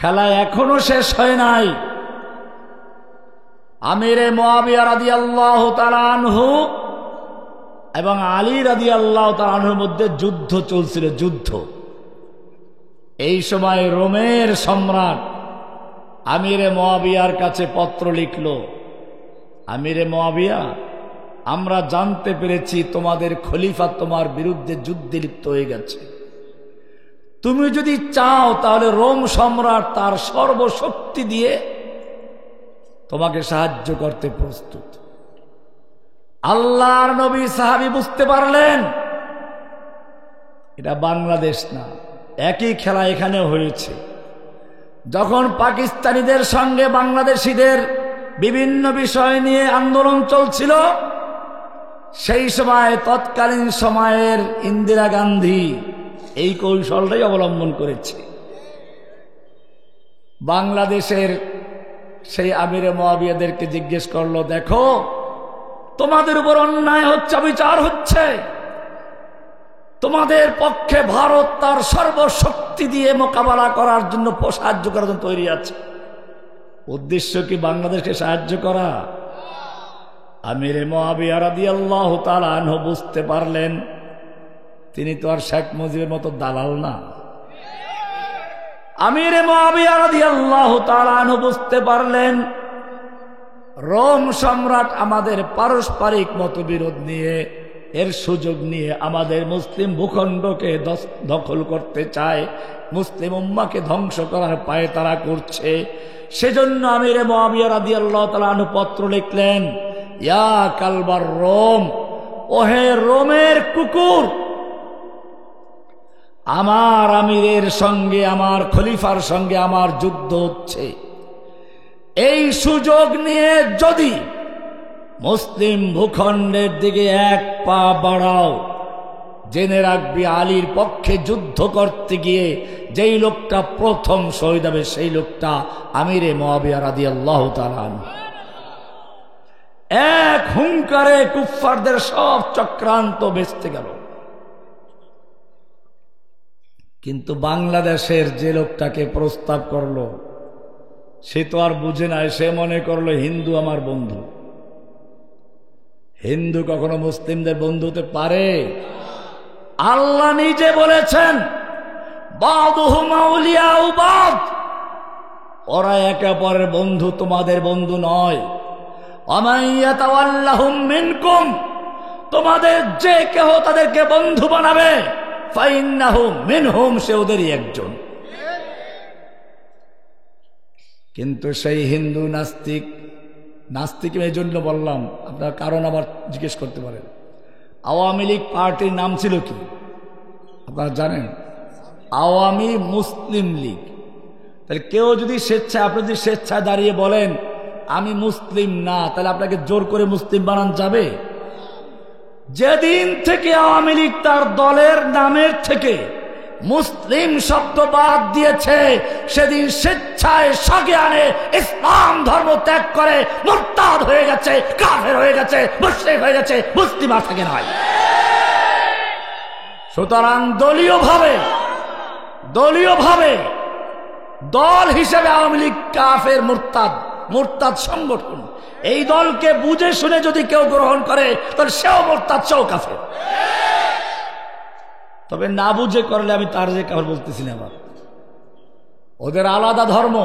খেলা এখনো শেষ হয় নাই। আমিরে মুআবিয়া রাদিয়াল্লাহু তাআলা আনহু এবং আলী রাদিয়াল্লাহু তাআলা আনহুর মধ্যে যুদ্ধ চলছিল, যুদ্ধ। এই সময় রোমের সম্রাট আমিরে মুআবিয়ার কাছে পত্র লিখল, আমিরে মুআবিয়া, আমরা জানতে পেরেছি তোমাদের খলিফা তোমার বিরুদ্ধে যুদ্ধে লিপ্ত হয়ে গেছে। তুমি যদি চাও তাহলে রোম সম্রাট তার সর্বশক্তি দিয়ে তোমাকে সাহায্য করতে প্রস্তুত। আল্লাহর নবী সাহাবী বুঝতে পারলেন এটা বাংলাদেশ না, একই খেলা এখানে হয়েছে। যখন পাকিস্তানিদের সঙ্গে বাংলাদেশিদের বিভিন্ন বিষয় নিয়ে আন্দোলন চলছিল, সেই সময় তৎকালীন সময়ের ইন্দিরা গান্ধী এই কৌশলটাই অবলম্বন করেছে। বাংলাদেশের সেই আমিরে মুআবিয়াদেরকে জিজ্ঞেস করলো, দেখো তোমাদের উপর অন্যায় হচ্ছে, অবিচার হচ্ছে, তোমাদের পক্ষে ভারত তার সর্বশক্তি দিয়ে মোকাবেলা করার জন্য সাহায্য করার জন্য তৈরি আছে। উদ্দেশ্য কি বাংলাদেশকে সাহায্য করা? আমিরে মুআবিয়া রাদিয়াল্লাহু তাআলা আনহু বুঝতে পারলেন তিনি তো আর শেখ মুজিবের মতো দালাল না। আমিরে মুআবিয়া রাদিয়াল্লাহু তাআলা আনহু বুঝতে পারলেন রোম সম্রাট আমাদের পারস্পরিক মতবিরোধ নিয়ে, এর সুযোগ নিয়ে আমাদের মুসলিম ভূখণ্ডকে দখল করতে চায়, মুসলিম উম্মাহকে ধ্বংস করার পায়ে তারা করছে। সেজন্য আমিরে মুআবিয়া রাদিয়াল্লাহু তাআলা আনহু পত্র লিখলেন, ইয়া কালবার রোম, ওহে রোমের কুকুর, আমার আমিরের সঙ্গে, আমার খলিফার সঙ্গে আমার যুদ্ধ হচ্ছে। এই সুযোগ নিয়ে যদি মুসলিম ভূখণ্ডের দিকে এক পা বাড়াও, জেনে রাখবি আলীর পক্ষে যুদ্ধ করতে গিয়ে যেই লোকটা প্রথম শহীদ হবে সেই লোকটা আমিরে মুআবিয়া রাদিয়াল্লাহু তাআলা আনহু। এক হুঙ্কারে কুফফারদের সব চক্রান্ত ভেস্তে গেল। কিন্তু বাংলাদেশের যে লোকটাকে প্রস্তাব করলো সে তো আর বুঝে নাই, সে মনে করলো হিন্দু আমার বন্ধু। হিন্দু কখনো মুসলিমদের বন্ধু হতে পারে? আল্লাহ নিজে বলেছেন বাদুহুম আউলিয়াউ বাদ, ওরা একে অপরের বন্ধু, তোমাদের বন্ধু নয়। ওয়ামান ইয়াতাওয়াল্লাহুম মিনকুম, তোমাদের যে কেহ তাদেরকে বন্ধু বানাবে, ফাইন্নাহু মিনহুম, সে ওদেরই একজন। কিন্তু সেই হিন্দু নাস্তিক, নাস্তিক এই জন্য বললাম, আপনার কারণ আবার জিজ্ঞেস করতে পারেন, আওয়ামী লীগ পার্টির নাম ছিল কি আপনারা জানেন? আওয়ামী মুসলিম লীগ। তাহলে কেউ যদি স্বেচ্ছায়, আপনি যদি স্বেচ্ছায় দাঁড়িয়ে বলেন আমি মুসলিম না, তাহলে আপনাকে জোর করে মুসলিম বানানো যাবে? যেদিন থেকে আওয়ামী লীগ তার দলের নামের থেকে মুসলিম শব্দ বাদ দিয়েছে, সেদিন স্বেচ্ছায় সজ্ঞানে ইসলাম ধর্ম ত্যাগ করে মুরতাদ হয়ে গেছে, কাফের হয়ে গেছে, মুশরিক হয়ে গেছে, মুসলিম আর থাকে নয়। সুতরাং দলীয়ভাবে দল হিসেবে আওয়ামী লীগ কাফের, মুরতাদ সংগঠন। এই দলকে বুঝে শুনে যদি কেউ গ্রহণ করে তাহলে সেও মুরতাদ, সেও কাফের। তবে না বুঝে করলে আমি তার যে কাফের বলতেছি না। আবার ওদের আলাদা ধর্ম,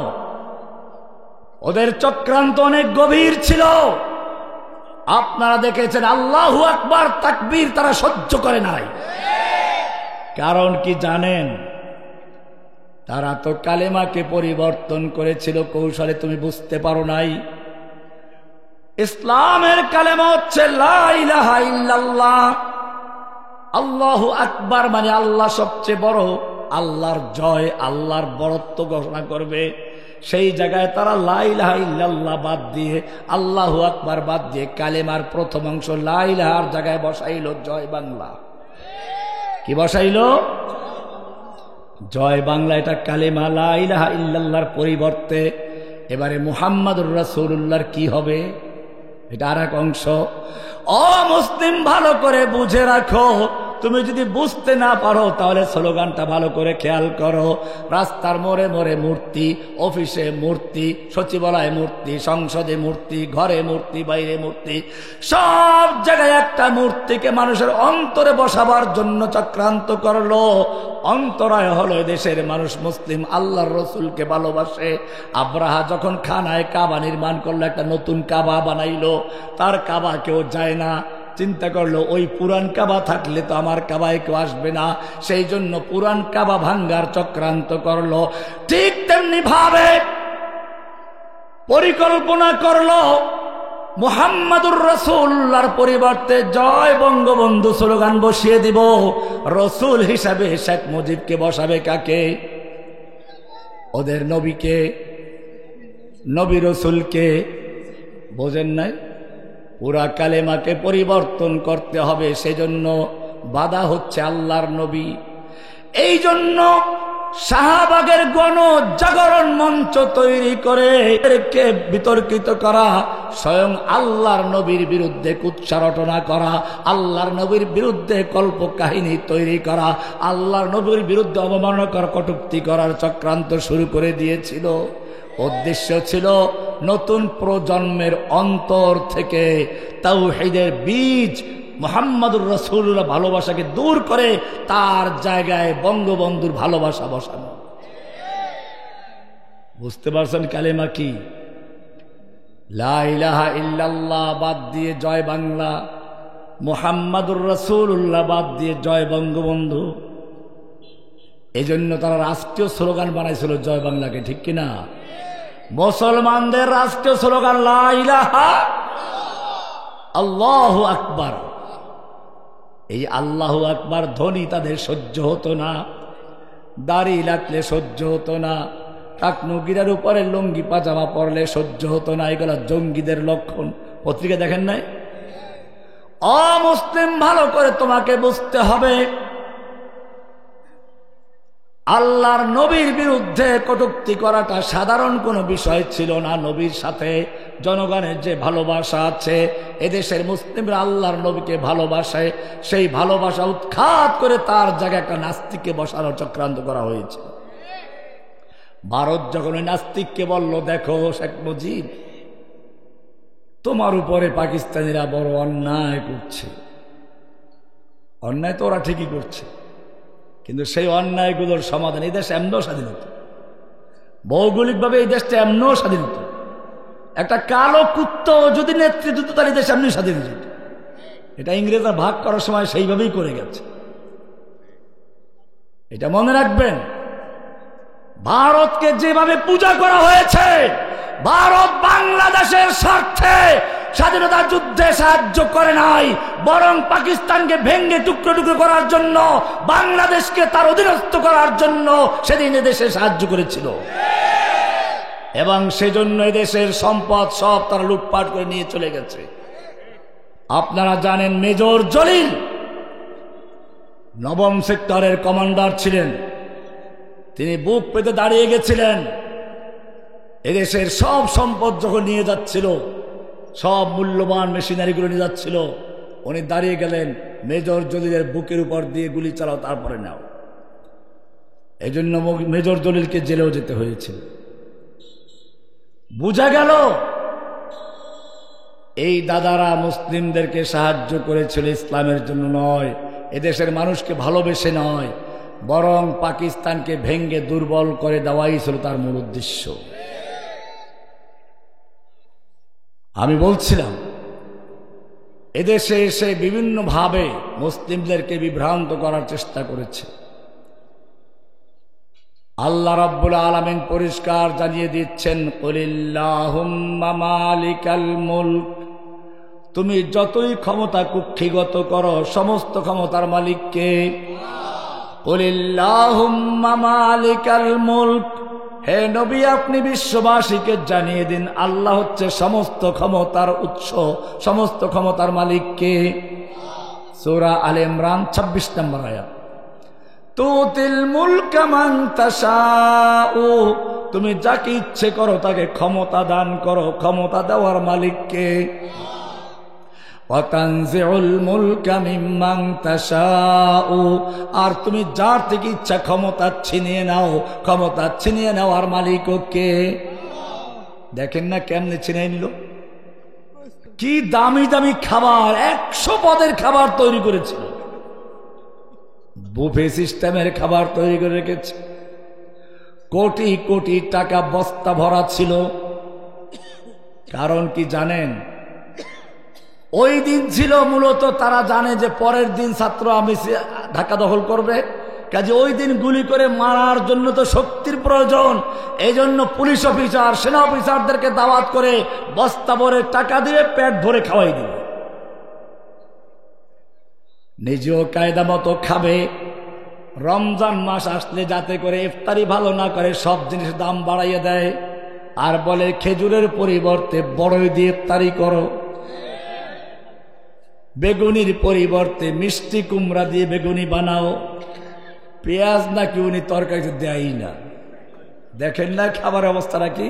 ওদের চক্রান্ত অনেক গভীর ছিল। আপনারা দেখেছেন আল্লাহু আকবার তাকবীর তারা সহ্য করে নাই। কারণ কি জানেন? তারা তো কালেমাকে পরিবর্তন করেছিল কৌশলে, তুমি বুঝতে পারো নাই। ইসলামের কালেমা হচ্ছে লা ইলাহা ইল্লাল্লাহ, আল্লাহু আকবার মানে আল্লাহ সবচেয়ে বড়, আল্লাহর জয়, আল্লাহর বড়ত্ব ঘোষণা করবে। সেই জায়গায় তারা লা ইলাহা ইল্লাল্লাহ বাদ দিয়ে, আল্লাহু আকবার বাদ দিয়ে কালেমার প্রথম অংশ লা ইলাহার জায়গায় বসাইল জয় বাংলা। কি বসাইল? জয় বাংলা। এটা কালেমা লা ইলাহা ইল্লাল্লাহর পরিবর্তে এবারে মুহাম্মাদুর রাসূলুল্লাহর কি হবে? এটা আর এক অংশ। ও মুসলিম, ভালো করে বুঝে রাখো, তুমি যদি বুঝতে না পারো তাহলে স্লোগানটা ভালো করে খেয়াল করো। রাস্তার মোড়ে মোড়ে মূর্তি, অফিসে মূর্তি, সচিবালয়ে মূর্তি, সংসদে মূর্তি, ঘরে মূর্তি, বাইরে মূর্তি, সব জায়গায় একটা মূর্তিকে মানুষের অন্তরে বসাবার জন্য চক্রান্ত করলো। অন্তরায় হলো দেশের মানুষ মুসলিম আল্লাহর রসুলকে ভালোবাসে। আব্রাহা যখন খানায় কাবা নির্মাণ করলো, একটা নতুন কাবা বানাইলো, তার কাবা কেউ যায় না। চিন্তা করলো ওই পুরান কাবা থাকলে তো আমার কাবায় কেউ আসবে না, সেই জন্য পুরান কাবা ভাঙ্গার চক্রান্ত করলো। ঠিক তেমনি ভাবে পরিকল্পনা করলো মুহাম্মাদুর রাসূলুল্লাহর পরিবর্তে জয় বঙ্গবন্ধু স্লোগান বসিয়ে দিব। রসুল হিসাবে শেখ মুজিবকে বসাবে কাকে? ওদের নবীকে, নবী রসুলকে। বোঝেন নাই? পুরা কালেমাকে পরিবর্তন করতে হবে, সেজন্য বাধা হচ্ছে আল্লাহর নবী। এই জন্য শাহবাগের গণ জাগরণ মঞ্চ তৈরি করে এদেরকে বিতর্কিত করা, স্বয়ং আল্লাহর নবীর বিরুদ্ধে কুৎসা রটনা করা, আল্লাহর নবীর বিরুদ্ধে কল্প কাহিনী তৈরি করা, আল্লাহর নবীর বিরুদ্ধে অবমাননাকর কটূক্তি করার চক্রান্ত শুরু করে দিয়েছিল। উদ্দেশ্য ছিল নতুন প্রজন্মের অন্তর থেকে তাওহীদের বীজ মুহাম্মাদুর রাসূলুল্লাহ ভালোবাসাকে দূর করে তার জায়গায় বঙ্গবন্ধুর ভালোবাসা বসানো। বুঝতে পারছেন কালেমা কি? লা ইলাহা ইল্লাল্লাহ বাদ দিয়ে জয় বাংলা, মুহাম্মাদুর রাসূলুল্লাহ বাদ দিয়ে জয় বঙ্গবন্ধু। এই জন্য তারা রাষ্ট্রীয় স্লোগান বানাইছিল জয় বাংলাকে, ঠিক কিনা? মুসলমানদের রাষ্ট্রীয় স্লোগান লা ইলাহা আল্লাহু আকবার। এই আল্লাহু আকবার ধ্বনি তাদের সহ্য হতো না, দাড়ি লাগলে সহ্য হতো না, টাকনুগিরার উপরে লুঙ্গি পাজামা পরলে সহ্য হতো না। এগুলো জঙ্গিদের লক্ষণ। পত্রিকা দেখেন নাই? অমুসলিম ভালো করে তোমাকে বুঝতে হবে, আল্লাহর নবীর বিরুদ্ধে কটূক্তি করাটা সাধারণ কোনো বিষয় ছিল না। নবীর সাথে জনগণের যে ভালোবাসা আছে, এদেশের মুসলিমরা আল্লাহর নবীকে ভালোবাসে, সেই ভালোবাসা উৎখাত করে তার জায়গায় একটা নাস্তিককে বসানোর চক্রান্ত করা হয়েছে। ভারত যখন ওই নাস্তিককে বলল, দেখো শেখ মুজিব, তোমার উপরে পাকিস্তানিরা বড় অন্যায় করছে। অন্যায় তো ওরা ঠিকই করছে, কিন্তু সেই অন্যায়গুলোর সমাধান এই দেশ এমনও স্বাধীন হতো, ভৌগোলিকভাবে এই দেশটা এমনও স্বাধীন হতো। একটা কালো কুত্তো যদি নেতৃত্ব দিত তার এই দেশ এমনি স্বাধীন হতো। এটা ইংরেজরা ভাগ করার সময় সেইভাবেই করে গেছে, এটা মনে রাখবেন। ভারতকে যেভাবে পূজা করা হয়েছে, ভারত বাংলাদেশের স্বার্থে স্বাধীনতা যুদ্ধে সাহায্য করে নাই, বরং পাকিস্তানকে ভেঙ্গে টুকরো টুকরো করার জন্য, বাংলাদেশকে তার অধীনস্থ করার জন্য সেদিন এদেশে সাহায্য করেছিল। এবং সেজন্য এদেশের সম্পদ সব তারা লুটপাট করে নিয়ে চলে গেছে। আপনারা জানেন মেজর জলিল নবম সেক্টরের কমান্ডার ছিলেন। তিনি বুক পেতে দাঁড়িয়ে গেছিলেন। এদেশের সব সম্পদ যখন নিয়ে যাচ্ছিল, সব মূল্যবান মেশিনারিগুলো নিয়ে যাচ্ছিল, উনি দাঁড়িয়ে গেলেন, মেজর জলিলের বুকের উপর দিয়ে গুলি চালাও, তারপরে নাও। এই জন্য মেজর জলিলকে জেলেও যেতে হয়েছিল। বুঝা গেল এই দাদারা মুসলিমদেরকে সাহায্য করেছিল ইসলামের জন্য নয়, এদেশের মানুষকে ভালোবেসে নয়, বরং পাকিস্তানকে ভেঙ্গে দুর্বল করে দেওয়াই ছিল তার মূল উদ্দেশ্য। আমি বলছিলাম, এদেশে এসে বিভিন্নভাবে মুসলিমদেরকে বিভ্রান্ত করার চেষ্টা করেছে। আল্লাহ রাব্বুল আলামিন পরিষ্কার জানিয়ে দিচ্ছেন, কুলিল্লাহুম্মা মালিকাল মুলক, তুমি যতই ক্ষমতা কুক্ষিগত করো, সমস্ত ক্ষমতার মালিককে। কুলিল্লাহুম্মা মালিকাল মুলক, হে নবী আপনি বিশ্ববাসীকে জানিয়ে দিন, আল্লাহ হচ্ছে সমস্ত ক্ষমতার উৎস, সমস্ত ক্ষমতার মালিককে। সূরা আলে ইমরান 26 নম্বর আয়াত। তুতিল মুলকা মান তাশাউ, তুমি যাকে ইচ্ছে করো তাকে ক্ষমতা দান করো, ক্ষমতা দেওয়ার মালিককে। ওয়াতানজিউল মুলকা মিম্মান তাশাউ, আর তুমি যার থেকে ইচ্ছা ক্ষমতা ছিনিয়ে নাও। ক্ষমতা ছিনিয়ে নেওয়ার মালিক কে? দেখেন না কেমনে ছিনিয়ে নিল। কি দামি দামি খাবার, 100 পদের খাবার তৈরি করেছিল, বুফে সিস্টেমের খাবার তৈরি করে রেখেছে। কোটি কোটি টাকা বস্তা ভরা ছিল। কারণ কি জানেন? ওই দিন ছিল মূলত তারা জানে যে পরের দিন ছাত্র আমি ঢাকা দখল করবে, কাজে ওই দিন গুলি করে মারার জন্য তো শক্তির প্রয়োজন। এই জন্য পুলিশ অফিসার, সেনা অফিসারদেরকে দাওয়াত করে বস্তা ভরে টাকা দিয়ে পেট ভরে খাওয়াই দিল। নিজেও কায়দা মতো খাবে। রমজান মাস আসলে যাতে করে ইফতারি ভালো না করে সব জিনিসের দাম বাড়াইয়ে দেয়, আর বলে খেজুরের পরিবর্তে বড়ই দিয়ে ইফতারি করো, বেগুনির পরিবর্তে মিষ্টি কুমড়া দিয়ে বেগুনি বানাও। পেঁয়াজ নাকি উনি তরকারিতে দেয়ই না। দেখেন না খাবার অবস্থাটা কি?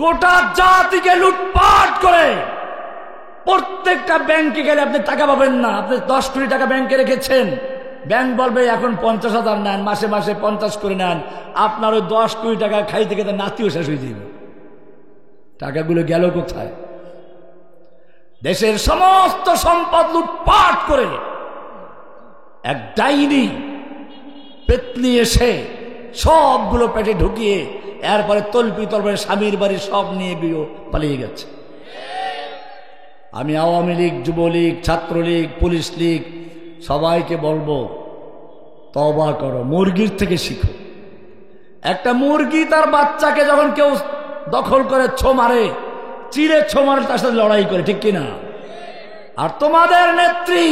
গোটা জাতিকে লুটপাট করে। প্রত্যেকটা ব্যাংকে গেলে আপনি টাকা পাবেন না। আপনি 10 কোটি টাকা ব্যাংকে রেখেছেন, ব্যাংক বলবে এখন 50,000 নেন, মাসে মাসে 50 করে নেন। আপনার ওই 10 কোটি টাকা খাইতে খেতে নাতিও শেষ হয়ে যাবে। টাকাগুলো গেল কোথায়? দেশের সমস্ত সম্পদ লুটপাট করে এক ডাইনি পেতনি এসে সবগুলো পেটে ঢুকিয়ে এরপরে তল্পি তলপে স্বামীর বাড়ি সব নিয়ে গিয়ে পালিয়ে গেছে। আমি আওয়ামী লীগ, যুবলীগ, ছাত্রলীগ, পুলিশ লীগ সবাইকে বলবো, তওবা করো, মুরগির থেকে শিখো। একটা মুরগি তার বাচ্চাকে যখন কেউ দখল করে ছো মারে, চিড়ে ছো মারে, তার সাথে লড়াই করে, ঠিক কিনা? আর তোমাদের নেত্রী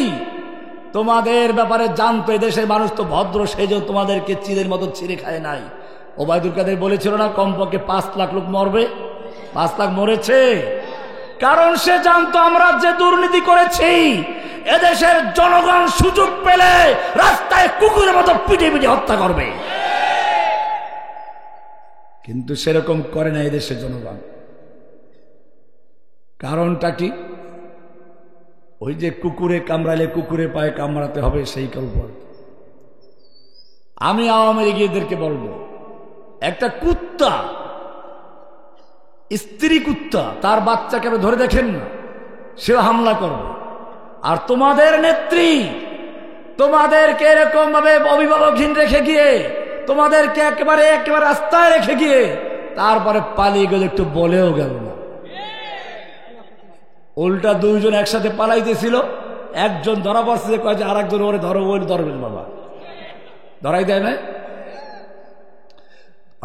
তোমাদের ব্যাপারে জানতো, দেশের মানুষ তো ভদ্র, সেই জন্য তোমাদেরকে চিড়ের মতো ছিঁড়ে খায় নাই। ওবায়দুল কাদের বলেছিল না কমপক্ষে 5 লাখ লোক মরবে? 5 লাখ মরেছে। কারণ সে জানতো আমরা যে দুর্নীতি করেছি, এদেশের জনগণ সুযোগ পেলে রাস্তায় কুকুরের মতো পিটে পিটে হত্যা করবে। কিন্তু সেরকম করে না এদেশের জনগণ। কারণটা কি? ওই যে কুকুরে কামড়ালে কুকুরে পায়ে কামড়াতে হবে, সেই কল্পনা। আমি আওয়ামী লীগীদেরকে বলবো, একটা কুত্তা, স্ত্রী কুত্তা, তার বাচ্চাকে ধরে দেখেন না, সেও হামলা করবে। আর তোমাদের নেত্রী তোমাদেরকে এরকম ভাবে অভিভাবকহীন রেখে গিয়ে, তোমাদেরকে একেবারে রাস্তায় রেখে গিয়ে তারপরে পালিয়ে গেল, একটু বলেও গেল না। উল্টা 2 জন একসাথে পালাইতেছিল, একজন ধরা পড়ছে, কয় যে আর একজন ওরে ধরো, ওই ধরবেন বাবা, ধরাই দেয় না।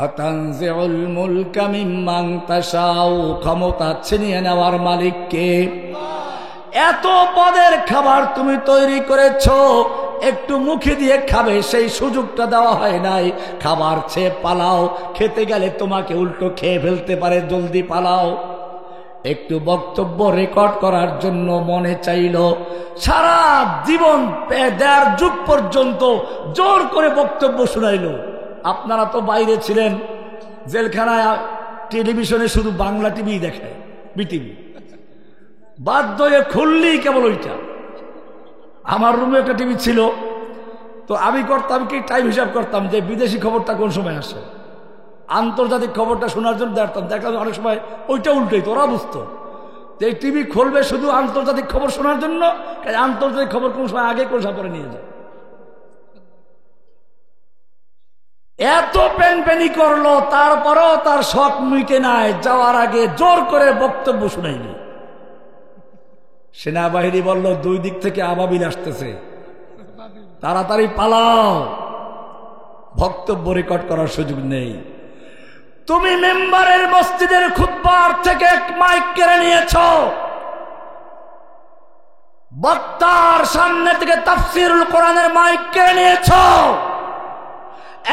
আতানজিউল মুলকা মিম্মান তাশাউ, ক্ষমতা ছিনিয়ে নেওয়ার মালিক কে? এত পদের খাবার তুমি তৈরি করেছো, একটু মুখে দিয়ে খাবে সেই সুযোগটা দেওয়া হয় নাই। খাবার ছেয়ে পালাও, খেতে গেলে তোমাকে উল্টো খেয়ে ফেলতে পারে, জলদি পালাও। একটু বক্তব্য রেকর্ড করার জন্য মনে চাইল, সারা জীবন 1.5 যুগ পর্যন্ত জোর করে বক্তব্য শুনাইল। আপনারা তো বাইরে ছিলেন, জেলখানায় টেলিভিশনে শুধু বাংলা টিভি দেখায়, বিটিভি, বাধ্য হয়ে খুললেই কেবল ওইটা। আমার রুমে একটা টিভি ছিল, তো আমি করতাম কি, টাইম হিসাব করতাম যে বিদেশি খবরটা কোন সময় আসে, আন্তর্জাতিক খবরটা শোনার জন্য দেখতাম। অনেক সময় ওইটা উল্টোই, তোরা বুঝতো যে এই টিভি খুলবে শুধু আন্তর্জাতিক খবর শোনার জন্য, আন্তর্জাতিক খবর কোন সময় আগে কোন সময় পরে নিয়ে যায়। এত প্যানপ্যানি করলো, তারপরও তার শখ মিটে নাই, যাওয়ার আগে জোর করে বক্তব্য শুনাইনি। সেনাবাহিনী বলল 2 দিক থেকে আবাবিল আসতেছে, তাড়াতাড়ি পালাও, বক্তব্য রেকর্ড করার সুযোগ নেই। তুমি মেম্বারের মসজিদের খুতবার থেকে মাইক কেড়ে নিয়েছ, বক্তার সামনে থেকে তাফসীরুল কোরআনের মাইক কেড়ে নিয়েছ।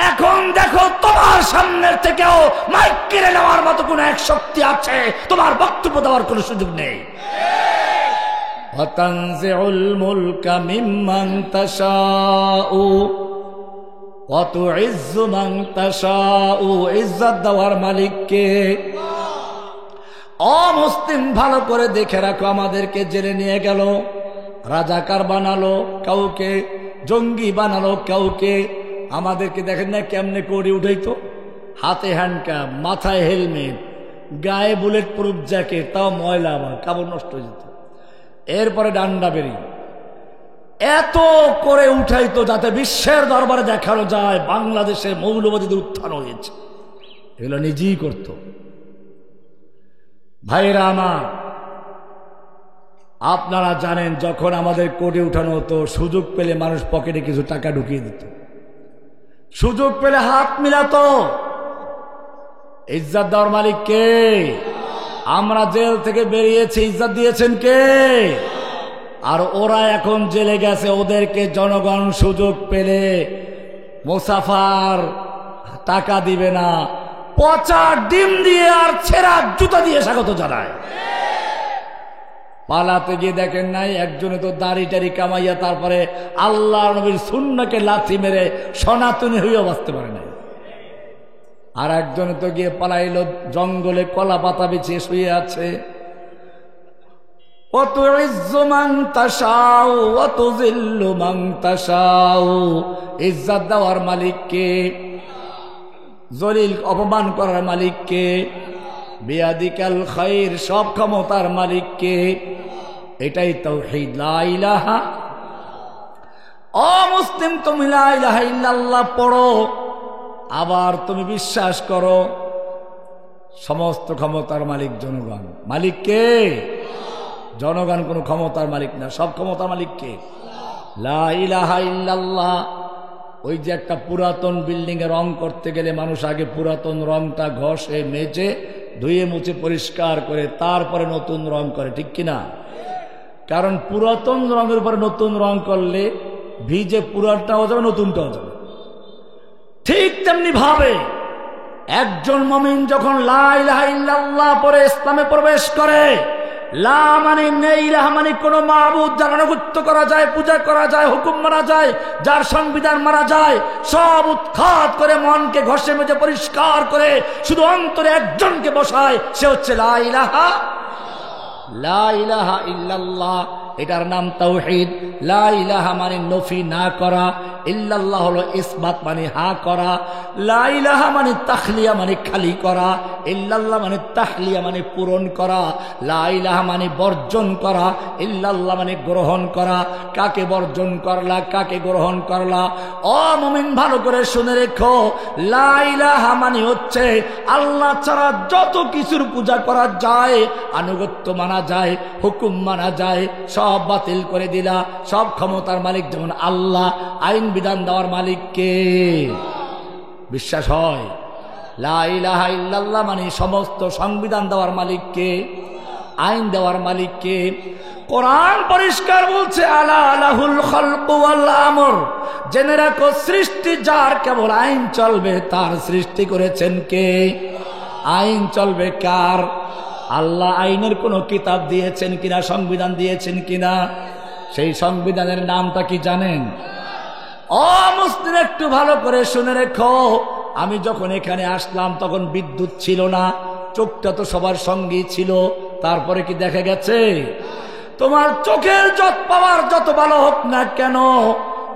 এখন দেখো তোমার সামনের থেকেও মাইক কেড়ে নেওয়ার মতো কোন এক শক্তি আছে, তোমার বক্তব্য দেওয়ার কোন সুযোগ নেই। ওয়াতানজিউল মুলকা মিম্মান তাশাউ ওয়া তুইজ্জু মান তাশাউ, ইজ্জত দেওয়ার মালিক কে? অমুসলিম ভালো করে দেখে রাখো, আমাদেরকে জেলে নিয়ে গেল, রাজাকার বানালো কাউকে, জঙ্গি বানালো কাউকে। আমাদেরকে দেখেন না কেমনে করে উঠাইতো, হাতে হ্যান্ডকাপ, মাথায় হেলমেট, গায়ে বুলেট প্রুফ জ্যাকেট, তাও ময়লা, আবার কাপড় নষ্ট হয়ে যেত। এরপরে ডান্ডা বেরি এত করে উঠাইতো যাতে বিশ্বের দরবারে দেখানো যায় বাংলাদেশে মৌলবাদীদের উত্থান হয়েছে। এগুলো নিজেই করত। ভাইরা আমার, আপনারা জানেন যখন আমাদের কোর্টে উঠানো হতো, সুযোগ পেলে মানুষ পকেটে কিছু টাকা ঢুকিয়ে দিত, সুযোগ পেলে হাত মিলাতো। ইজ্জত দেওয়ার মালিক কে? আমরা জেল থেকে বেরিয়েছি, ইজ্জত দিয়েছেন কে? আর ওরা এখন জেলে গেছে, ওদেরকে জনগণ সুযোগ পেলে মুসাফার টাকা দিবে না, পচা ডিম দিয়ে আর ছেঁড়া জুতা দিয়ে স্বাগত জানায়। পালাতে গিয়ে দেখেন নাই, একজনে তো দাড়ি টাড়ি কামাইয়া তারপরে আল্লাহ নবীর সুন্নাহকে লাথি মেরে সনাতনী হইয়া বাঁচতে পারে নাই। আর একজনে তো গিয়ে পালাইল, জঙ্গলে কলা পাতা বিছিয়ে শুয়ে আছে। ইজ্জত দেওয়ার মালিককে, জলিল অপমান করার মালিককে, বিয়াদিকাল খাইর সব ক্ষমতার মালিককে। এটাই তাওহীদ, লা ইলাহা। ও মুসলিম, তুমি লা ইলাহা ইল্লাল্লাহ পড়ো, আবার তুমি বিশ্বাস করো সমস্ত ক্ষমতার মালিক জনগণ। মালিক কে? জনগণ কোনো ক্ষমতার মালিক না, সব ক্ষমতার মালিক কে? লা ইলাহা ইল্লাল্লাহ। ওই যে একটা পুরাতন বিল্ডিং এ রং করতে গেলে মানুষ আগে পুরাতন রংটা ঘষে মেজে ধুয়ে মুছে পরিষ্কার করে তারপরে নতুন রং করে, ঠিক কিনা? কারণ পুরাতন রঙের উপরে নতুন রং করলে ভিজে পুরানটাও যাবে, নতুনটাও যাবে। ঠিক তেমনি ভাবে একজন মুমিন যখন লা ইলাহা ইল্লাল্লাহ পরে ইসলামে প্রবেশ করে, লা মানে নেই, ইলাহা মানে কোন মাবুদ যার আনুগত্য করা যায়, পূজা করা যায়, হুকুম মানা যায়, যার সংবিধান মানা যায়, সব উৎখাত করে মনকে ঘষে মেজে পরিষ্কার করে শুধু অন্তরে একজনকে বসায়, সে হচ্ছে লা ইলাহা। লা ইলাহা ইল্লাল্লাহ, এটার নাম তাওহীদ। লা ইলাহা মানে নফি না করা, ইল্লাল্লাহ হলো ইসবাত মানে হা করা। লা ইলাহা মানে তাখলিয়া মানে খালি করা, ইল্লাল্লাহ মানে তাহলিয়া মানে পূরণ করা। লা ইলাহা মানে বর্জন করা, ইল্লাল্লাহ মানে গ্রহণ করা। কাকে বর্জন করলা, কাকে গ্রহণ করলা? ও মুমিন ভালো করে শুনে রেখো, লা ইলাহা মানে হচ্ছে আল্লাহ ছাড়া যত কিছুর পূজা করা যায়, আনুগত্য মানা যায়, হুকুম মানা যায়, সব বাতিল করে দিলা। সব ক্ষমতার মালিক যেমন আল্লাহ, আইন বিধান দেওয়ার মালিক কে? বিশ্বাস হয়? লা ইলাহা ইল্লাল্লাহ মানে সমস্ত সংবিধান দেওয়ার মালিক কে? আইন দেওয়ার মালিক কে? কোরআন পরিষ্কার বলছে, আলা লাহুল খালকু ওয়াল আমর, জেনে রাখো সৃষ্টি যার, কেবল আইন চলবে তার। সৃষ্টি করেছেন কে? আইন চলবে কার? আল্লাহ আইনের কোন কিতাব দিয়েছেন কিনা, সংবিধান দিয়েছেন কিনা? সেই সংবিধানের নামটা কি জানেন? ও মুসলিম, একটু ভালো করে শুনে রেখো, আমি যখন এখানে আসলাম তখন বিদ্যুৎ ছিল না, চোখটা তো সবার সঙ্গেই ছিল। তারপরে কি দেখা গেছে? তোমার চোখের যত পাওয়ার যত ভালো হোক না কেন,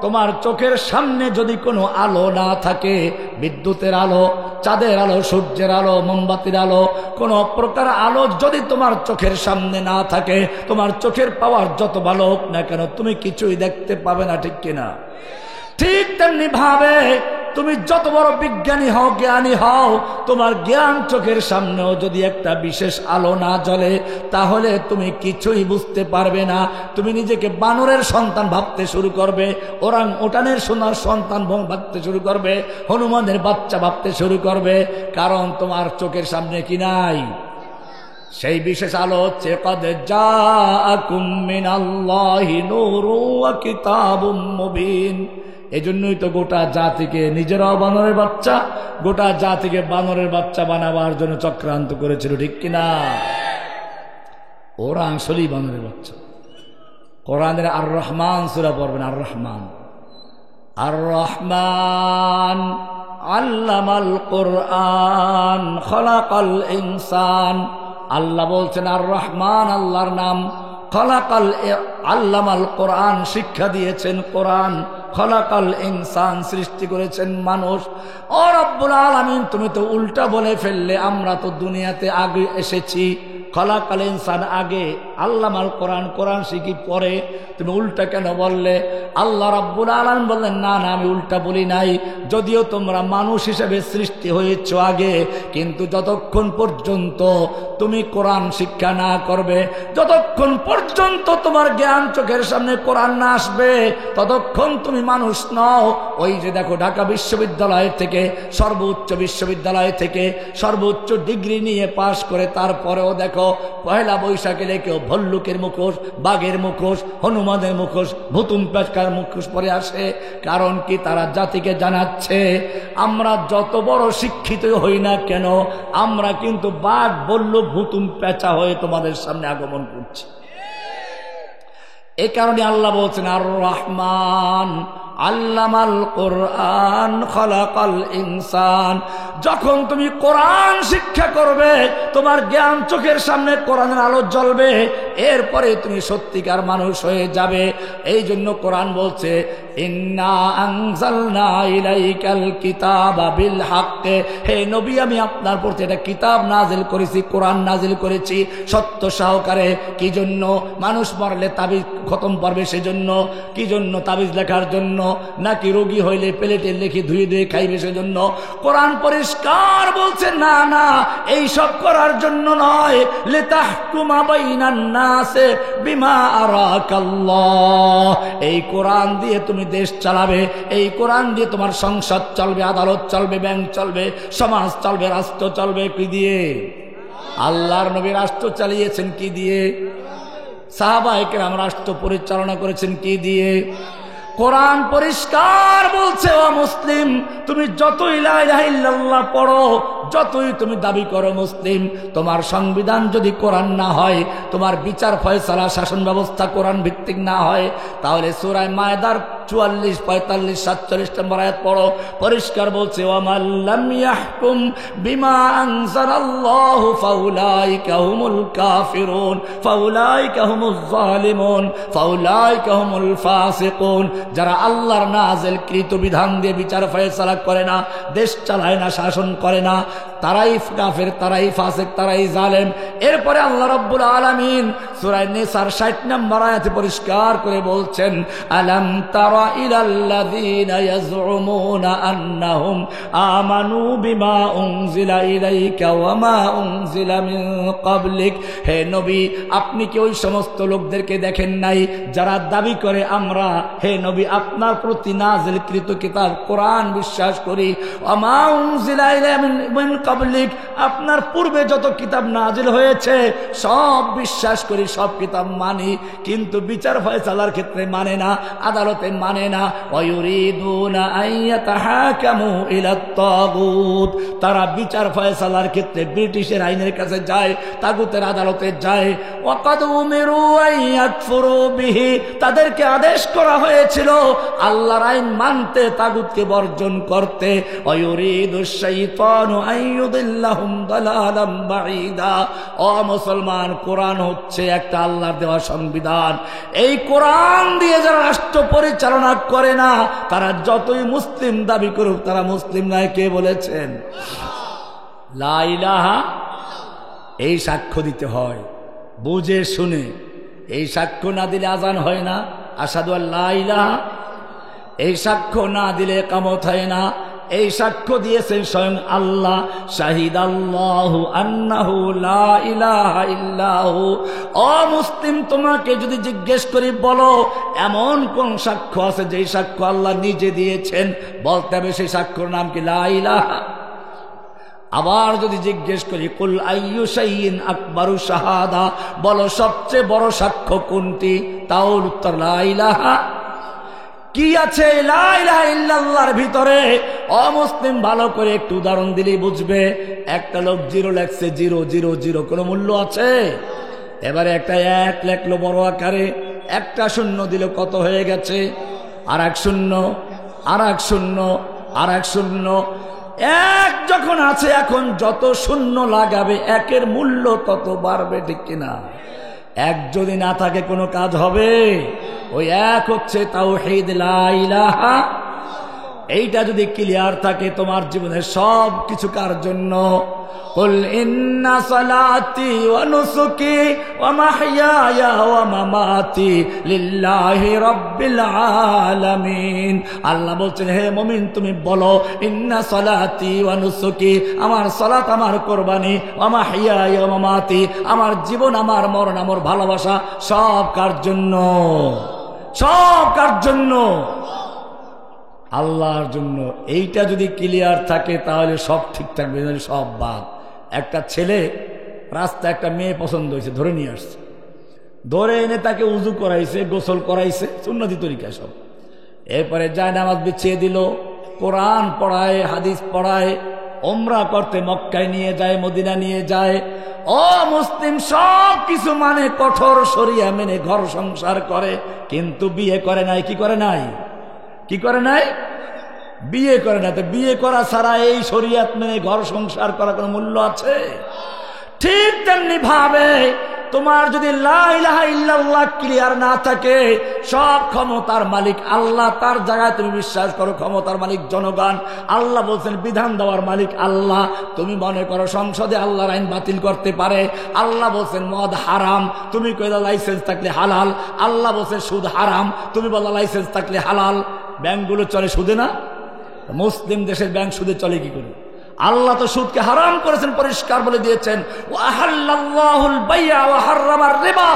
তোমার চোখের সামনে যদি কোনো আলো না থাকে, বিদ্যুতের আলো, চাঁদের আলো, সূর্যের আলো, মোমবাতির আলো, কোন প্রকার আলো যদি তোমার চোখের সামনে না থাকে, তোমার চোখের পাওয়ার যত ভালো হোক না কেন, তুমি কিছুই দেখতে পাবে না, ঠিক কিনা? ঠিক তেমনি ভাবে তুমি যত বড় বিজ্ঞানী হও, জ্ঞানী হও, তোমার জ্ঞান চোখের সামনেও যদি একটা বিশেষ আলো না জ্বলে, তাহলে তুমি কিছুই বুঝতে পারবে না। তুমি নিজেকে বানরের সন্তান ভাবতে শুরু করবে, ওরাং ওটানের সোনার সন্তান ভাবতে শুরু করবে, হনুমানের বাচ্চা ভাবতে শুরু করবে, কারণ তোমার চোখের সামনে কি নাই? সেই বিশেষ আলো হচ্ছে কদ জাআকুম মিনাল্লাহি নূরুন ওয়া কিতাবুম মুবিন। এজন্যই তো গোটা জাতিকে, নিজেরাও বানরের বাচ্চা, গোটা জাতিকে বানরের বাচ্চা বানাবার জন্য চক্রান্ত করেছিল, ঠিক কিনা? ওরা আসলেই বানরের বাচ্চা। কোরআনের আর রহমান সূরা পড়বেন, আর রহমান, আর রহমান আল্লামাল কোরআন খালাকাল ইনসান আল্লাহ বলছেন আর রহমান আল্লাহর নাম, খলাকাল আল্লামাল কোরআন শিক্ষা দিয়েছেন কোরআন, খলাকাল ইনসান সৃষ্টি করেছেন মানুষ। ও রব্বুল আলামিন তুমি তো উল্টা বলে ফেললে, আমরা তো দুনিয়াতে আগে এসেছি, খলাকাল ইনসান আগে, আল্লামাল কোরআন কোরআন শিখি পরে, তুমি উল্টা কেন বললে? আল্লাহ রাব্বুল আলামিন বললেন না না আমি উল্টা বলি নাই, যদিও তোমরা মানুষ হিসেবে সৃষ্টি হয়েছ আগে, কিন্তু যতক্ষণ পর্যন্ত তুমি কোরআন শিক্ষা না করবে, যতক্ষণ পর্যন্ত তোমার জ্ঞান চোখের সামনে কোরআন না আসবে, ততক্ষণ তুমি মানুষ নও। ওই যে দেখো ঢাকা বিশ্ববিদ্যালয় থেকে, সর্বোচ্চ বিশ্ববিদ্যালয় থেকে সর্বোচ্চ ডিগ্রি নিয়ে পাশ করে তারপরেও দেখো পয়লা বৈশাখে কেউ ভল্লুকের মুখোশ, বাঘের মুখোশ, হনুমানের মুখোশ, ভুতুম পেশকার মুখোশ পরে আসে। কারণ কি? তারা জাতিকে জানাচ্ছে আমরা যত বড় শিক্ষিত হই না কেন, আমরা কিন্তু বাঘ, ভল্লুক, ভুতুম পেঁচা হয়ে তোমাদের সামনে আগমন করছি। এই কারণে আল্লাহ বলছেন আর রহমান আল্লামাল কোরআন খলাকাল ইনসান। যখন তুমি কোরআন শিক্ষা করবে, তোমার জ্ঞান চোখের সামনে কোরআনের আলো জ্বলবে, এরপরে তুমি সত্যিকার মানুষ হয়ে যাবে। এই জন্য কোরআন বলছে ইন্না আনজালনা ইলাইকাল কিতাবা বিল হক, হে নবী আমি আপনার প্রতি একটা কিতাব নাজিল করেছি, কোরআন নাজিল করেছি সত্য সহকারে। কি জন্য? মানুষ মরলে তাবিজ খতম পারবে সেজন্য? কি জন্য? তাবিজ লেখার জন্য? নাকি রোগী হইলে প্লেটে লিখে ধুয়ে ধুয়ে খাইবে সেজন্য? কোরআন পরিষ্কার বলছে না না, এই সব করার জন্য নয়। লিতাহকুমা বাইনান নাসে বিমা আরাকাল্লাহ, এই কোরআন দিয়ে তুমি দেশ চালাবে, এই কোরআন দিয়ে তোমার সংসদ চলবে, আদালত চলবে, ব্যাংক চলবে, সমাজ চলবে, রাষ্ট্র চলবে। কি দিয়ে? আল্লাহর নবী রাষ্ট্র চালিয়েছেন কি দিয়ে? সাহাবায়ে কেরাম রাষ্ট্র পরিচালনা করেছেন কি দিয়ে? কোরআন পরিষ্কার বলছে ও মুসলিম, তুমি যতই লা ইলাহা ইল্লাল্লাহ পড়ো, যতই তুমি দাবি করো মুসলিম, তোমার সংবিধান যদি কোরআন না হয়, তোমার বিচার ফয়সালা শাসন ব্যবস্থা কোরআন ভিত্তিক না হয়, তাহলে সূরা মায়েদার 44, 45, 47 নম্বর আয়াত পড়ো, পরিষ্কার বলছে ওয়ামাল লাম ইয়াহকুম বিমা আনজালাল্লাহু ফাউলাইকা হুমুল কাফিরুন ফাউলাইকা হুমুজ জালিমুন ফাউলাইকা হুমুল ফাসিকুন। যারা আল্লাহর নাযিল কৃত বিধান দিয়ে বিচার ফয়সালা করে না, দেশ চালায় না, শাসন করে না, তারাই কাফের, তারাই ফাসিক, তারাই জালেম। এরপরে আল্লাহ রাব্বুল আলামিন সূরা নিসার 60 নম্বর আয়াতে পরিষ্কার করে বলছেন আলাম তারা ইলাল্লাযীনা ইয়াজউমুনা আন্নাহুম আমানু বিমা উনজিলা ইলাইকা ওয়া মা উনজিলা মিন ক্বাবলিক। হে নবী আপনি কি ওই সমস্ত লোকদেরকে দেখেন নাই যারা দাবি করে আমরা হে নবী আপনার প্রতি নাযিলকৃত কিতাব কোরআন বিশ্বাস করি, ওয়া মা উনজিলা ইলাইকা মিন ক্বাবলিক, আপনার পূর্বে যত কিতাব নাজিল হয়েছে সব বিশ্বাস করি, সব কিতাব মানি, কিন্তু বিচার ফয়সালার ক্ষেত্রে মানে না, আদালতে মানে না। ওয়ায়ুরিদুনা আইয়াতাহাকামু ইলাত তাগুত, তারা বিচার ফয়সালার ক্ষেত্রে ব্রিটিশের আইনের কাছে যায়, তাগুতের আদালতে যায়। ওয়াকাদ উমিরু আইয়াকফুরু বিহি, তাদেরকে আদেশ করা হয়েছিল আল্লাহর আইন মানতে, তাগুতকে বর্জন করতে। ওয়ায়ুরিদুশ শাইতানু আইয়ুদিল্লাহুম দালালাম বাঈদা। ও মুসলমান, কোরআন হচ্ছে একটা আল্লাহর দেওয়া সংবিধান। এই কোরআন দিয়ে যারা রাষ্ট্র পরিচালনা করে না, তারা যতই মুসলিম দাবি করুক, তারা মুসলিম নয়। কে বলেছেন? লা ইলাহা, এই সাক্ষ্য দিতে হয় বুঝে শুনে। এই সাক্ষ্য না দিলে আজান হয় না, আশহাদু আল্লা ইলাহা, এই সাক্ষ্য না দিলে ইকামত হয় না। এই সাক্ষ্য দিয়েছেন স্বয়ং আল্লাহ, শাহিদাল্লাহু আন্নাহু লা ইলাহা ইল্লাহু। ও মুসলিম, তোমাকে যদি জিজ্ঞেস করি বলো এমন কোন সাক্ষ্য আছে যেই সাক্ষ্য আল্লাহ নিজে দিয়েছেন, বলতে হবে সেই সাক্ষ্যর নাম কি? লা ইলাহা। আবার যদি জিজ্ঞেস করি কুল আইয়ু শাইইন আকবারু শাহাদা, বলো সবচেয়ে বড় সাক্ষ্য কোনটি, তাও উত্তর লা ইলাহা। কি আছে লা ইলাহা ইল্লাল্লাহর ভিতরে? অমুসলিম ভালো করে একটু উদাহরণ দিলেই বুঝবে। একটা লোক জিরো লেখছে, 000, কোনো মূল্য আছে? এবারে একটা 1 লেখলো বড় আকারে, একটা শূন্য দিল, কত হয়ে গেছে? আর এক শূন্য, আর এক শূন্য, আর এক শূন্য। এক যখন আছে, এখন যত শূন্য লাগাবে একের মূল্য তত বাড়বে, ঠিক কিনা? এক যদি না থাকে কোনো কাজ হবে? ওই এক হচ্ছে তাওহীদ, লা ইলাহা। এইটা যদি ক্লিয়ার থাকে তোমার জীবনের সব কিছু কার জন্য? কুল ইন্না সালাতি ওয়া নুসুকি ওয়া মাহইয়ায়া ওয়া মামাতি লিল্লাহি রাব্বিল আলামিন। আল্লাহ বলছেন, হে মুমিন তুমি বলো, ইন্না সালাতি ওয়া নুসুকি, আমার সালাত, আমার কুরবানি, ওয়া মাহইয়ায়া ওয়া মামাতি, আমার জীবন, আমার মরণ, আমার ভালোবাসা, সব কার জন্য? সব কার জন্য? আল্লাহর জন্য। এইটা যদি ক্লিয়ার থাকে তাহলে সব ঠিক থাকবে, সব বাদ। একটা ছেলে রাস্তায় একটা মেয়ে পছন্দ হয়েছে, ধরে নিয়ে আসছে, ধরে এনে তাকে উজু করাইছে, গোসল করাইছে, সুন্নতি তরিকা সব। এরপরে জায়নামাজ বিছিয়ে দিল, কোরআন পড়ায়, হাদিস পড়ায়, ওমরা করতে মক্কায় নিয়ে যায়, মদিনা নিয়ে যায়। ও মুসলিম, সব কিছু মানে কঠোর শরিয়া মেনে ঘর সংসার করে, কিন্তু বিয়ে করে নাই। কি করে নাই? কি করে নাই? বিয়ে করে না। তো বিয়ে করা ছাড়া এই শরীয়ত মেনে ঘর সংসার করা কোনো মূল্য আছে? ঠিক তেমনি ভাবে তোমার যদি লা ইলাহা ইল্লাল্লাহ ক্লিয়ার না থাকে, সব ক্ষমতার মালিক আল্লাহ, তার জায়গায় তুমি বিশ্বাস করো ক্ষমতার মালিক জনগণ। আল্লাহ বলছেন বিধান দেওয়ার মালিক আল্লাহ। তুমি মনে করো সংসদে আল্লাহর আইন বাতিল করতে পারে। আল্লাহ বলছেন মদ হারাম, তুমি কইলা লাইসেন্স থাকলে হালাল। আল্লাহ বলছেন সুদ হারাম, তুমি বলা লাইসেন্স থাকলে হালাল। ব্যাংকগুলো চলে সুদে না? মুসলিম দেশের ব্যাংক সুদে চলে কি করে? আল্লাহ তো সুদকে হারাম করেছেন, পরিষ্কার বলে দিয়েছেন, ওয়াহাল্লাল্লাহুল বাই'a ওয়া হাররামার রিবা।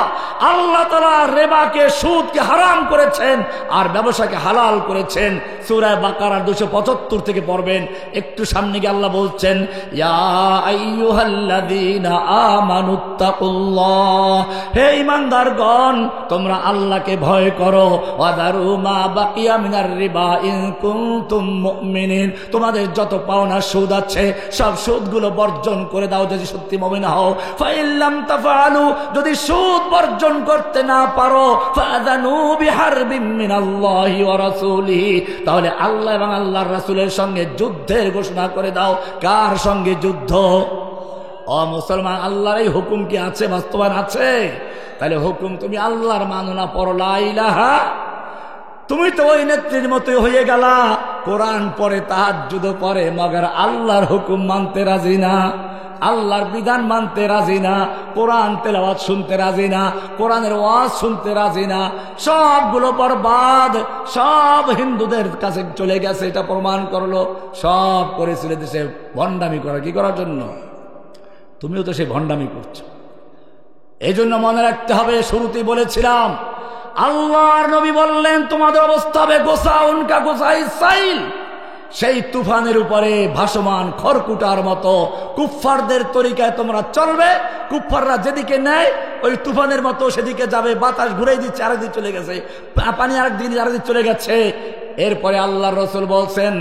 আল্লাহ তাআলা রিবাকে, সুদকে হারাম করেছেন আর ব্যবসাকে হালাল করেছেন। সূরা বাকারার 275 থেকে পড়বেন। একটু সামনে গিয়ে আল্লাহ বলছেন, ইয়া আইয়ুহাল্লাযীনা আমানুত্তাকুল্লাহ, হে ঈমানদারগণ তোমরা আল্লাহকে ভয় করো। ওয়াদারু মা বাকিয়া মিনার রিবা ইন কুনতুম মুমিনিন, তোমাদের যত পাওনা সুদ আছে সব সুদগুলো বর্জন করে দাও যদি সত্যি মুমিন হও। ফাইল্লাম তাফআলু, যদি সুদ বর্জন করতে না পারো, ফাযানু বিহারবিম মিনাল্লাহি ওয়া রাসূলিহি, তাহলে আল্লাহ এবং আল্লাহর রাসূলের সঙ্গে যুদ্ধের ঘোষণা করে দাও। কার সঙ্গে যুদ্ধ? ও মুসলমান, আল্লাহর এই হুকুম কি আছে? বাস্তবায়ন আছে? তাহলে হুকুম তুমি আল্লাহর মানো না, পড়ো লা ইলাহা। তুমি তো ওই নেত্রীর মতোই হয়ে গেলা, কোরআন পড়ে, তাহাজ্জুদ পড়ে, মগর আল্লাহর হুকুম মানতে রাজি না, আল্লাহর বিধান মানতে রাজি না, কোরআন তেলাওয়াত শুনতে রাজি না, কোরআনের ওয়াজ শুনতে রাজি না। সবগুলো বরবাদ, সব হিন্দুদের কাছে চলে গেছে, এটা প্রমাণ করলো। সব করেছিল দেশে ভণ্ডামি করা। কি করার জন্য? তুমিও তো সেই ভণ্ডামি করছো। এই জন্য মনে রাখতে হবে, শুরুতেই বলেছিলাম, আল্লাহর নবী বললেন তোমাদের অবস্থা হবে গোসা উনকা গোসাই সাইল, সেই তুফানের উপরে ভাসমান খড়কুটার মতো। কুফফারদের তরিকায় তোমরা চলবে, কুফফাররা যেদিকে নেয় ওই তুফানের মতো সেদিকে যাবে। বাতাস ঘুরাই দিচ্ছে, আরেকদিন চলে গেছে, পানি আরেকদিন চলে গেছে। এরপরে আল্লাহর রাসূল বলছেন,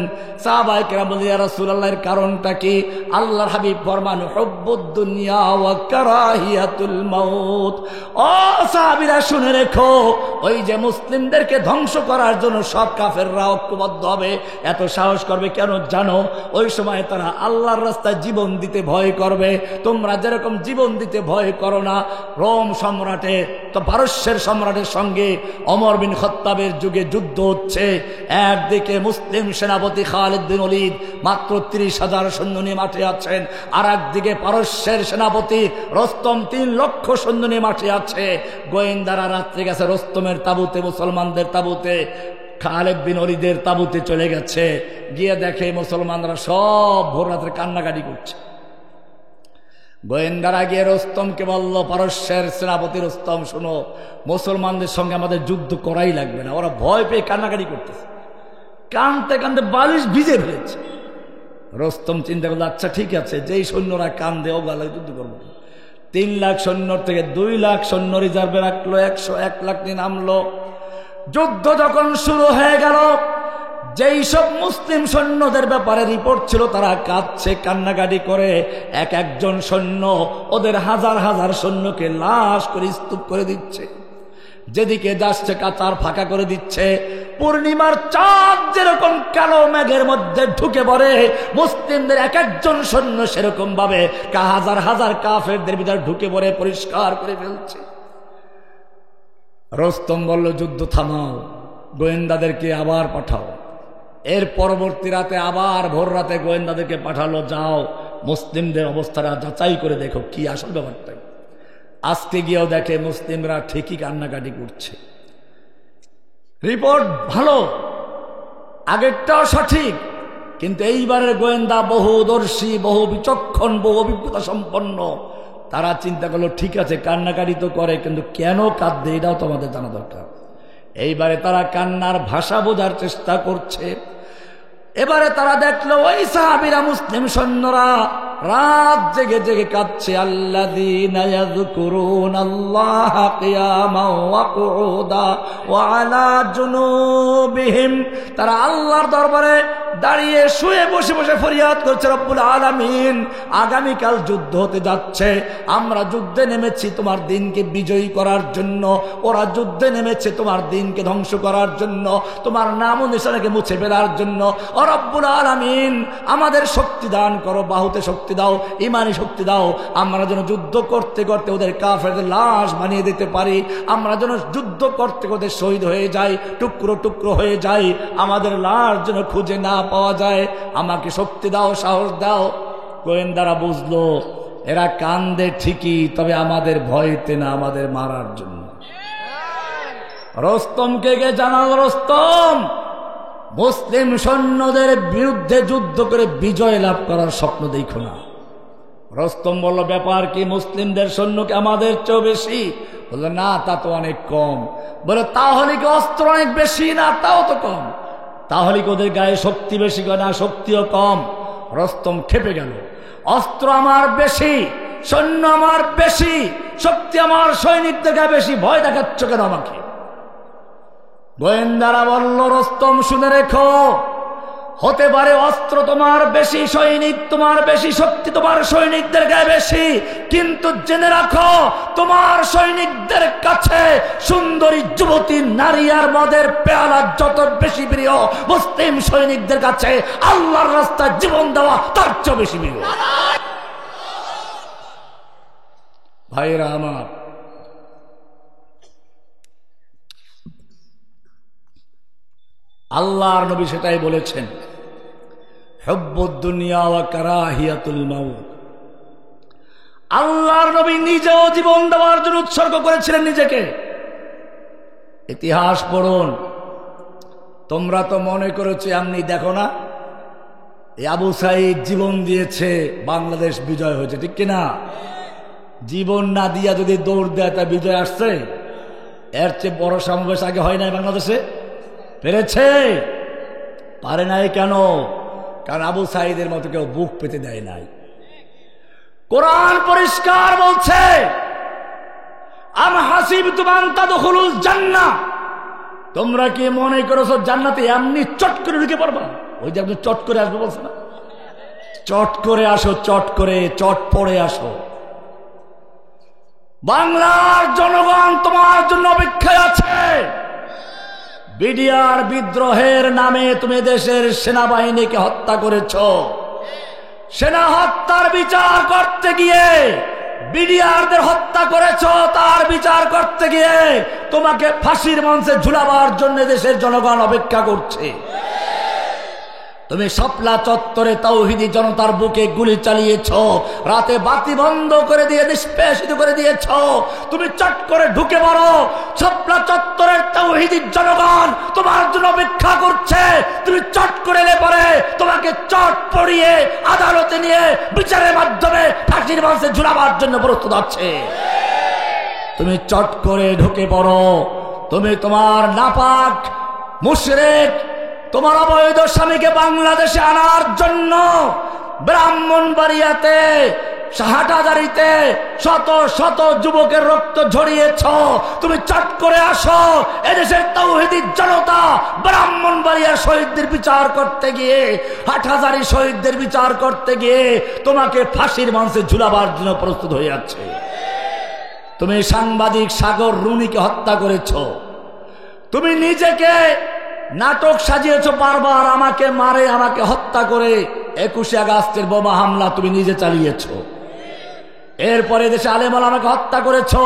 সাহাবায়ে কেরাম বলেন, ইয়া রাসূলুল্লাহর কারণটা কি? আল্লাহর হাবিব ফরমান, হুব্বুদ দুনিয়া ওয়া কারাহিয়াতুল মাউত। ও সাহাবীরা শুনে রেখো, ওই যে মুসলিমদেরকে ধ্বংস করার জন্য সব কাফেররা ঐক্যবদ্ধ হবে, এত সাহস করবে কেন জানো? ওই সময় তারা আল্লাহর রাস্তায় জীবন দিতে ভয় করবে। তোমরা যেরকম জীবন দিতে ভয় করো না, রোম সম্রাটের, তো পারস্যের সম্রাটের সঙ্গে ওমর বিন খাত্তাবের যুগে যুদ্ধ হচ্ছে। একদিকে মুসলিম সেনাপতি খালিদ বিন ওলীদ মাত্র 30,000 সৈন্য নিয়ে মাঠে আছেন, আর একদিকে পারস্যের সেনাপতি রস্তম 3 লক্ষ সৈন্য নিয়ে মাঠে আছে। গোয়েন্দারা রাত্রে গেছে রস্তমের তাবুতে, মুসলমানদের তাবুতে, খালিদ বিন ওলীদের তাবুতে চলে গেছে। গিয়ে দেখে মুসলমানরা সব ভোর রাত্রে কান্নাকাটি করছে। গোয়েন্দারা গিয়ে রস্তমকে বলল, পারস্যের সেনাপতি রস্তম, শোনো, মুসলমানদের সঙ্গে আমাদের যুদ্ধ করাই লাগবে না, ওরা ভয় পেয়ে কান্নাকাটি করতেছে, কানতে কানতে বালিশ ভিজে ফেলেছে। রস্তম চিন্তা করলো, আচ্ছা ঠিক আছে, যেই সৈন্যরা কান্দে ও গালে যুদ্ধ করবো। 3 লাখ সৈন্য থেকে 2 লাখ সৈন্য রিজার্ভে রাখলো, 101 লাখ নিয়ে নামলো। যুদ্ধ যখন শুরু হয়ে গেল, যেই সব মুসলিম সৈন্যদের ব্যাপারে রিপোর্ট ছিল তারা কাঁদছে, কান্নাকাটি করে। একজন সৈন্য ওদের হাজার হাজার সৈন্যকে লাশ করে স্তূপ করে দিচ্ছে, যেদিকে যাচ্ছে কাতার ফাঁকা করে দিচ্ছে। পূর্ণিমার চাঁদ যেরকম কালো মেঘের মধ্যে ঢুকে পড়ে, মুসলিমদের এক একজন সৈন্য সেরকম ভাবে হাজার হাজার কাফেরদের ভিতরে ঢুকে পড়ে পরিষ্কার করে ফেলছে। রস্তম বলল, যুদ্ধ থামাও, গোয়েন্দাদেরকে আবার পাঠাও। এর পরবর্তী রাতে আবার ভোর রাতে গোয়েন্দাদেরকে পাঠালো, যাও মুসলিমদের অবস্থাটা যাচাই করে দেখো কি আসল ব্যাপারটা। আজকে গিয়েও দেখে মুসলিমরা ঠিকই কান্নাকাটি করছে। রিপোর্ট ভালো, আগেরটাও সঠিক, কিন্তু এইবারের গোয়েন্দা বহুদর্শী, বহু বিচক্ষণ, বহু অভিজ্ঞতা সম্পন্ন। তারা চিন্তা করলো, ঠিক আছে কান্নাকাটি তো করে, কিন্তু কেন কাঁদবে এটাও তোমাদের জানা দরকার। এইবারে তারা কান্নার ভাষা বোঝার চেষ্টা করছে। এবারে তারা দেখলো ওই সাহাবীরা, মুসলিম সৈন্যরা রাত জেগে জেগে কাঁদছে। আল্লাযীনা ইয়াযকুরুনাল্লাহা কিয়ামান ওয়া কুউদা ওয়া আলা জুনুবিহিম, তারা আল্লাহর দরবারে দাঁড়িয়ে শুয়ে বসে বসে ফরিয়াদ করছে, রব্বুল আলামিন আগামীকাল যুদ্ধ হতে যাচ্ছে, আমরা যুদ্ধে নেমেছি তোমার দিনকে বিজয়ী করার জন্য, ওরা যুদ্ধে নেমেছে তোমার দিনকে ধ্বংস করার জন্য, তোমার নাম ও নিশানাকে মুছে ফেলার জন্য। ও রব্বুল আলামিন আমাদের শক্তি দান করো, বাহুতে শক্তি দাও, ইমানি শক্তি দাও, আমরা যেন যুদ্ধ করতে করতে ওদের কাফেরদের লাশ বানিয়ে দিতে পারি, আমরা যেন যুদ্ধ করতে করতে শহীদ হয়ে যাই, টুকরো টুকরো হয়ে যাই, আমাদের লাশ যেন খুঁজে না পাওয়া যায়, আমাকে শক্তি দাও, সাহস দাও। গোয়েন্দারা বুঝলো এরা কান্দে ঠিকই, তবে আমাদের ভয়তে না, আমাদের মারার জন্য। রস্তমকে গে জানাল, রস্তম মুসলিম সৈন্যদের বিরুদ্ধে যুদ্ধ করে বিজয় লাভ করার স্বপ্ন দেখো না। রস্তম বলল, ব্যাপার কি, মুসলিমদের সৈন্যকে আমাদের চেয়েও বেশি? বললো, না তা তো অনেক কম। বলে, তাহলে কি অস্ত্র অনেক বেশি? না তাও তো কম। তাহলে কি ওদের গায়ে শক্তি বেশি? না শক্তিও কম। রস্তম খেপে গেল, অস্ত্র আমার বেশি, সৈন্য আমার বেশি, শক্তি আমার সৈনিকদের গায়ে বেশি, ভয় দেখাচ্ছ কেন আমাকে? গোয়েন্দারা বলল, রস্তম শুনে রেখো, হতে পারে অস্ত্র তোমার বেশি, সৈনিক তোমার বেশি, শক্তি তোমার সৈনিকদের গায়ে বেশি, কিন্তু জেনে রাখো তোমার সৈনিকদের কাছে সুন্দরী যুবতী নারী আর মদের পেয়ালা যত বেশি প্রিয়, মুসলিম সৈনিকদের কাছে আল্লাহর রাস্তায় জীবন দেওয়া তার চেয়ে বেশি প্রিয়। ভাইরা আমার, আল্লাহর নবী সেটাই বলেছেন, হুব্বুদ দুনিয়া ওয়া কারাহিয়াতুল মাউত। আল্লাহর নবী নিজেও জীবন দেওয়ার জন্য উৎসর্গ করেছিলেন নিজেকে। ইতিহাস পড়ুন। তোমরা তো মনে করেছো এমনি, দেখো না আবু সাঈদ জীবন দিয়েছে, বাংলাদেশ বিজয় হয়েছে, ঠিক কিনা? জীবন না দিয়া যদি দৌড় দেয় তা বিজয় আসছে? এর চেয়ে বড় সমাবেশ আগে হয় নাই বাংলাদেশে? পেরেছে? পারে নাই কেন? কারণ আবু সাঈদের মতো কেউ বুক পেতে দেয় নাই। কোরআন পরিষ্কার বলছে, আম হাসিবতুম আন তাদখুলুল জান্নাহ, তোমরা কি মনে করেছো জান্নাতে এমনি চট করে ঢুকে পড়বা? ওই যে আপনি চট করে আসবে বলছে না, চট করে আসো, চট করে, চট পড়ে আসো। বাংলার জনগণ তোমার জন্য অপেক্ষায় আছে। বিডিআর বিদ্রোহের নামে তুমি দেশের সেনাবাহিনীকে হত্যা করেছ। সেনা হত্যার বিচার করতে গিয়ে, বিডিআরদের হত্যা করেছ তার বিচার করতে গিয়ে তোমাকে ফাঁসির মঞ্চে ঝুলাবার জন্য দেশের জনগণ অপেক্ষা করছে। তুমি শাপলা চত্বরে তাওহীদি জনতার বুকে গুলি চালিয়েছ, রাতে বাতি বন্ধ করে দিয়ে নিষ্পেষিত করে দিয়েছ। তুমি চট করে ঢুকে পড়ো, শাপলা চত্বরের তাওহীদি জনগণ তোমার জন্য অপেক্ষা করছে। তুমি চট করে এলে পরে তোমাকে চট পড়িয়ে আদালতে নিয়ে বিচারের মাধ্যমে ফাঁসির মঞ্চে ঝুলাবার জন্য প্রস্তুত আছে। তুমি চট করে ঢুকে পড়ো। তুমি তোমার নাপাক মুশরিক, তোমার অবৈধ স্বামীকে বাংলাদেশে আনার জন্য ব্রাহ্মণবাড়িয়াতে, হাটাজারিতে শত শত যুবকের রক্ত ঝরিয়েছ। তুমি চট করে আসো। এদেশের তাওহীদি জনতা ব্রাহ্মণবাড়িয়ার শহীদদের বিচার করতে গিয়ে, হাটহাজারী শহীদদের বিচার করতে গিয়ে তোমাকে ফাঁসির মঞ্চে ঝুলাবার জন্য প্রস্তুত হয়ে আছে। তুমি সাংবাদিক সাগর রুনিকে হত্যা করেছ। তুমি নিজেকে নাটক সাজিয়েছো বারবার, আমাকে মারে, আমাকে হত্যা করে 21শে আগস্টের বোমা হামলা তুমি নিজে চালিয়েছো। এরপরে দেশে আলেম ওলামাকে হত্যা করেছো,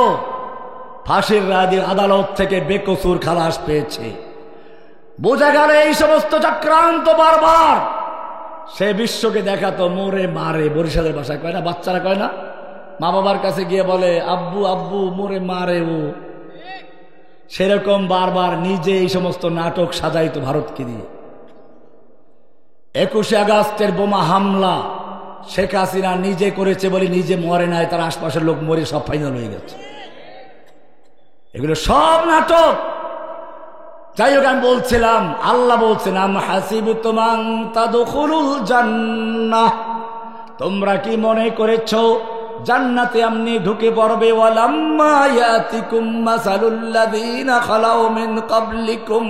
ফাঁসির রায় দিয়ে আদালত থেকে বেকসুর খালাস পেয়েছে। বোঝা গেল এই সমস্ত চক্রান্ত বারবার সে বিশ্বকে দেখাতো মোরে মারে। বরিশালের ভাষায় কয় না, বাচ্চারা কয় না, মা বাবার কাছে গিয়ে বলে আব্বু আব্বু মোরে মারে ও। সেরকম বারবার নিজে এই সমস্ত নাটক সাজাইতো ভারতকে দিয়ে। 21শে আগস্টের বোমা হামলা শেখ হাসিনা নিজে করেছে বলে নিজে মরে নাই, তার আশপাশের লোক মরে সব ফাইনাল হয়ে গেছে। এগুলো সব নাটক। যাই হোক, আমি বলছিলাম, আল্লাহ বলছেন আম হাসিবতুম আন তাদখুলুল জান্নাহ, তোমরা কি মনে করেছো জান্নাতে আমনি ঢুকে পড়বে? ওয়ালাম্মা ইয়াতিকুম মাসালুল লাযিনা খালাউ মিন ক্বাবলিকুম,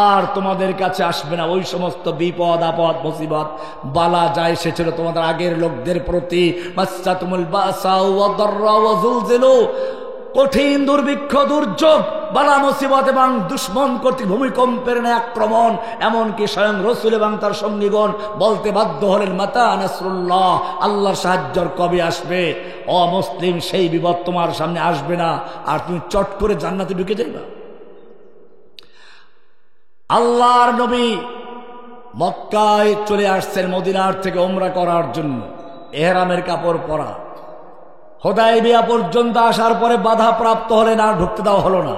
আর তোমাদের কাছে আসবে না ওই সমস্ত বিপদ আপদ মুসিবত বালা যা এসেছিল তোমাদের আগের লোকদের প্রতি। মাসসাতুমুল বাসা ওয়া দাররা ওয়া যুলজিলু, কঠিন দুর্ভিক্ষ দুর্যোগ বালা মুসিবত এবং দুশ্মন কর্তৃক ভূমিকম্পের ন্যায় আক্রমণ, এমনকি স্বয়ং রাসূল এবং তার সঙ্গীগণ বলতে বাধ্য হলেন মাতা নাসরুল্লাহ, আল্লাহর সাহায্য কবে আসবে? অমুসলিম, সেই বিপদ তোমার সামনে আসবে না, আর তুমি চট করে জান্নাতে ঢুকে যাইবা। আল্লাহর নবী মক্কায় চলে আসছেন মদিনার থেকে উমরা করার জন্য, ইহরামের কাপড় পরা। হুদায়বিয়া পর্যন্ত আসার পরে বাধা প্রাপ্ত হলেন, আর ঢুকতে দেওয়া হলো না।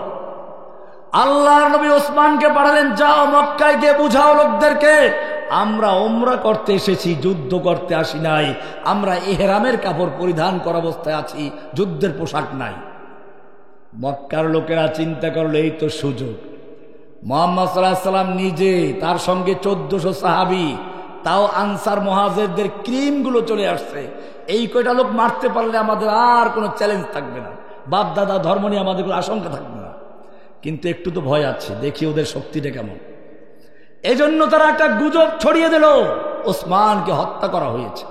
আল্লাহর নবী ওসমানকে পাঠালেন, যাও মক্কায় গিয়ে বুঝাও লোকদেরকে আমরা উমরা করতে এসেছি, যুদ্ধ করতে আসি নাই। আমরা ইহরামের কাপড় পরিধান করা অবস্থায় আছি, যুদ্ধের পোশাক নাই। মক্কার লোকেরা চিন্তা করলো এই তো সুযোগ। মুহাম্মদ সাল্লাল্লাহু আলাইহি সাল্লাম নিজে, তার সঙ্গে 1400 সাহাবী, তাও আনসার মুহাজিরদের ক্রিমগুলো চলে আসছে। এই কয়টা লোক মারতে পারলে আমাদের আর কোনো চ্যালেঞ্জ থাকবে না, বাপ দাদা ধর্ম নিয়ে আমাদের কোনো আশঙ্কা থাকবে না। কিন্তু একটু তো ভয় আছে, দেখি ওদের শক্তিটা কেমন। এজন্য তারা একটা গুজব ছড়িয়ে দিল ওসমানকে হত্যা করা হয়েছে।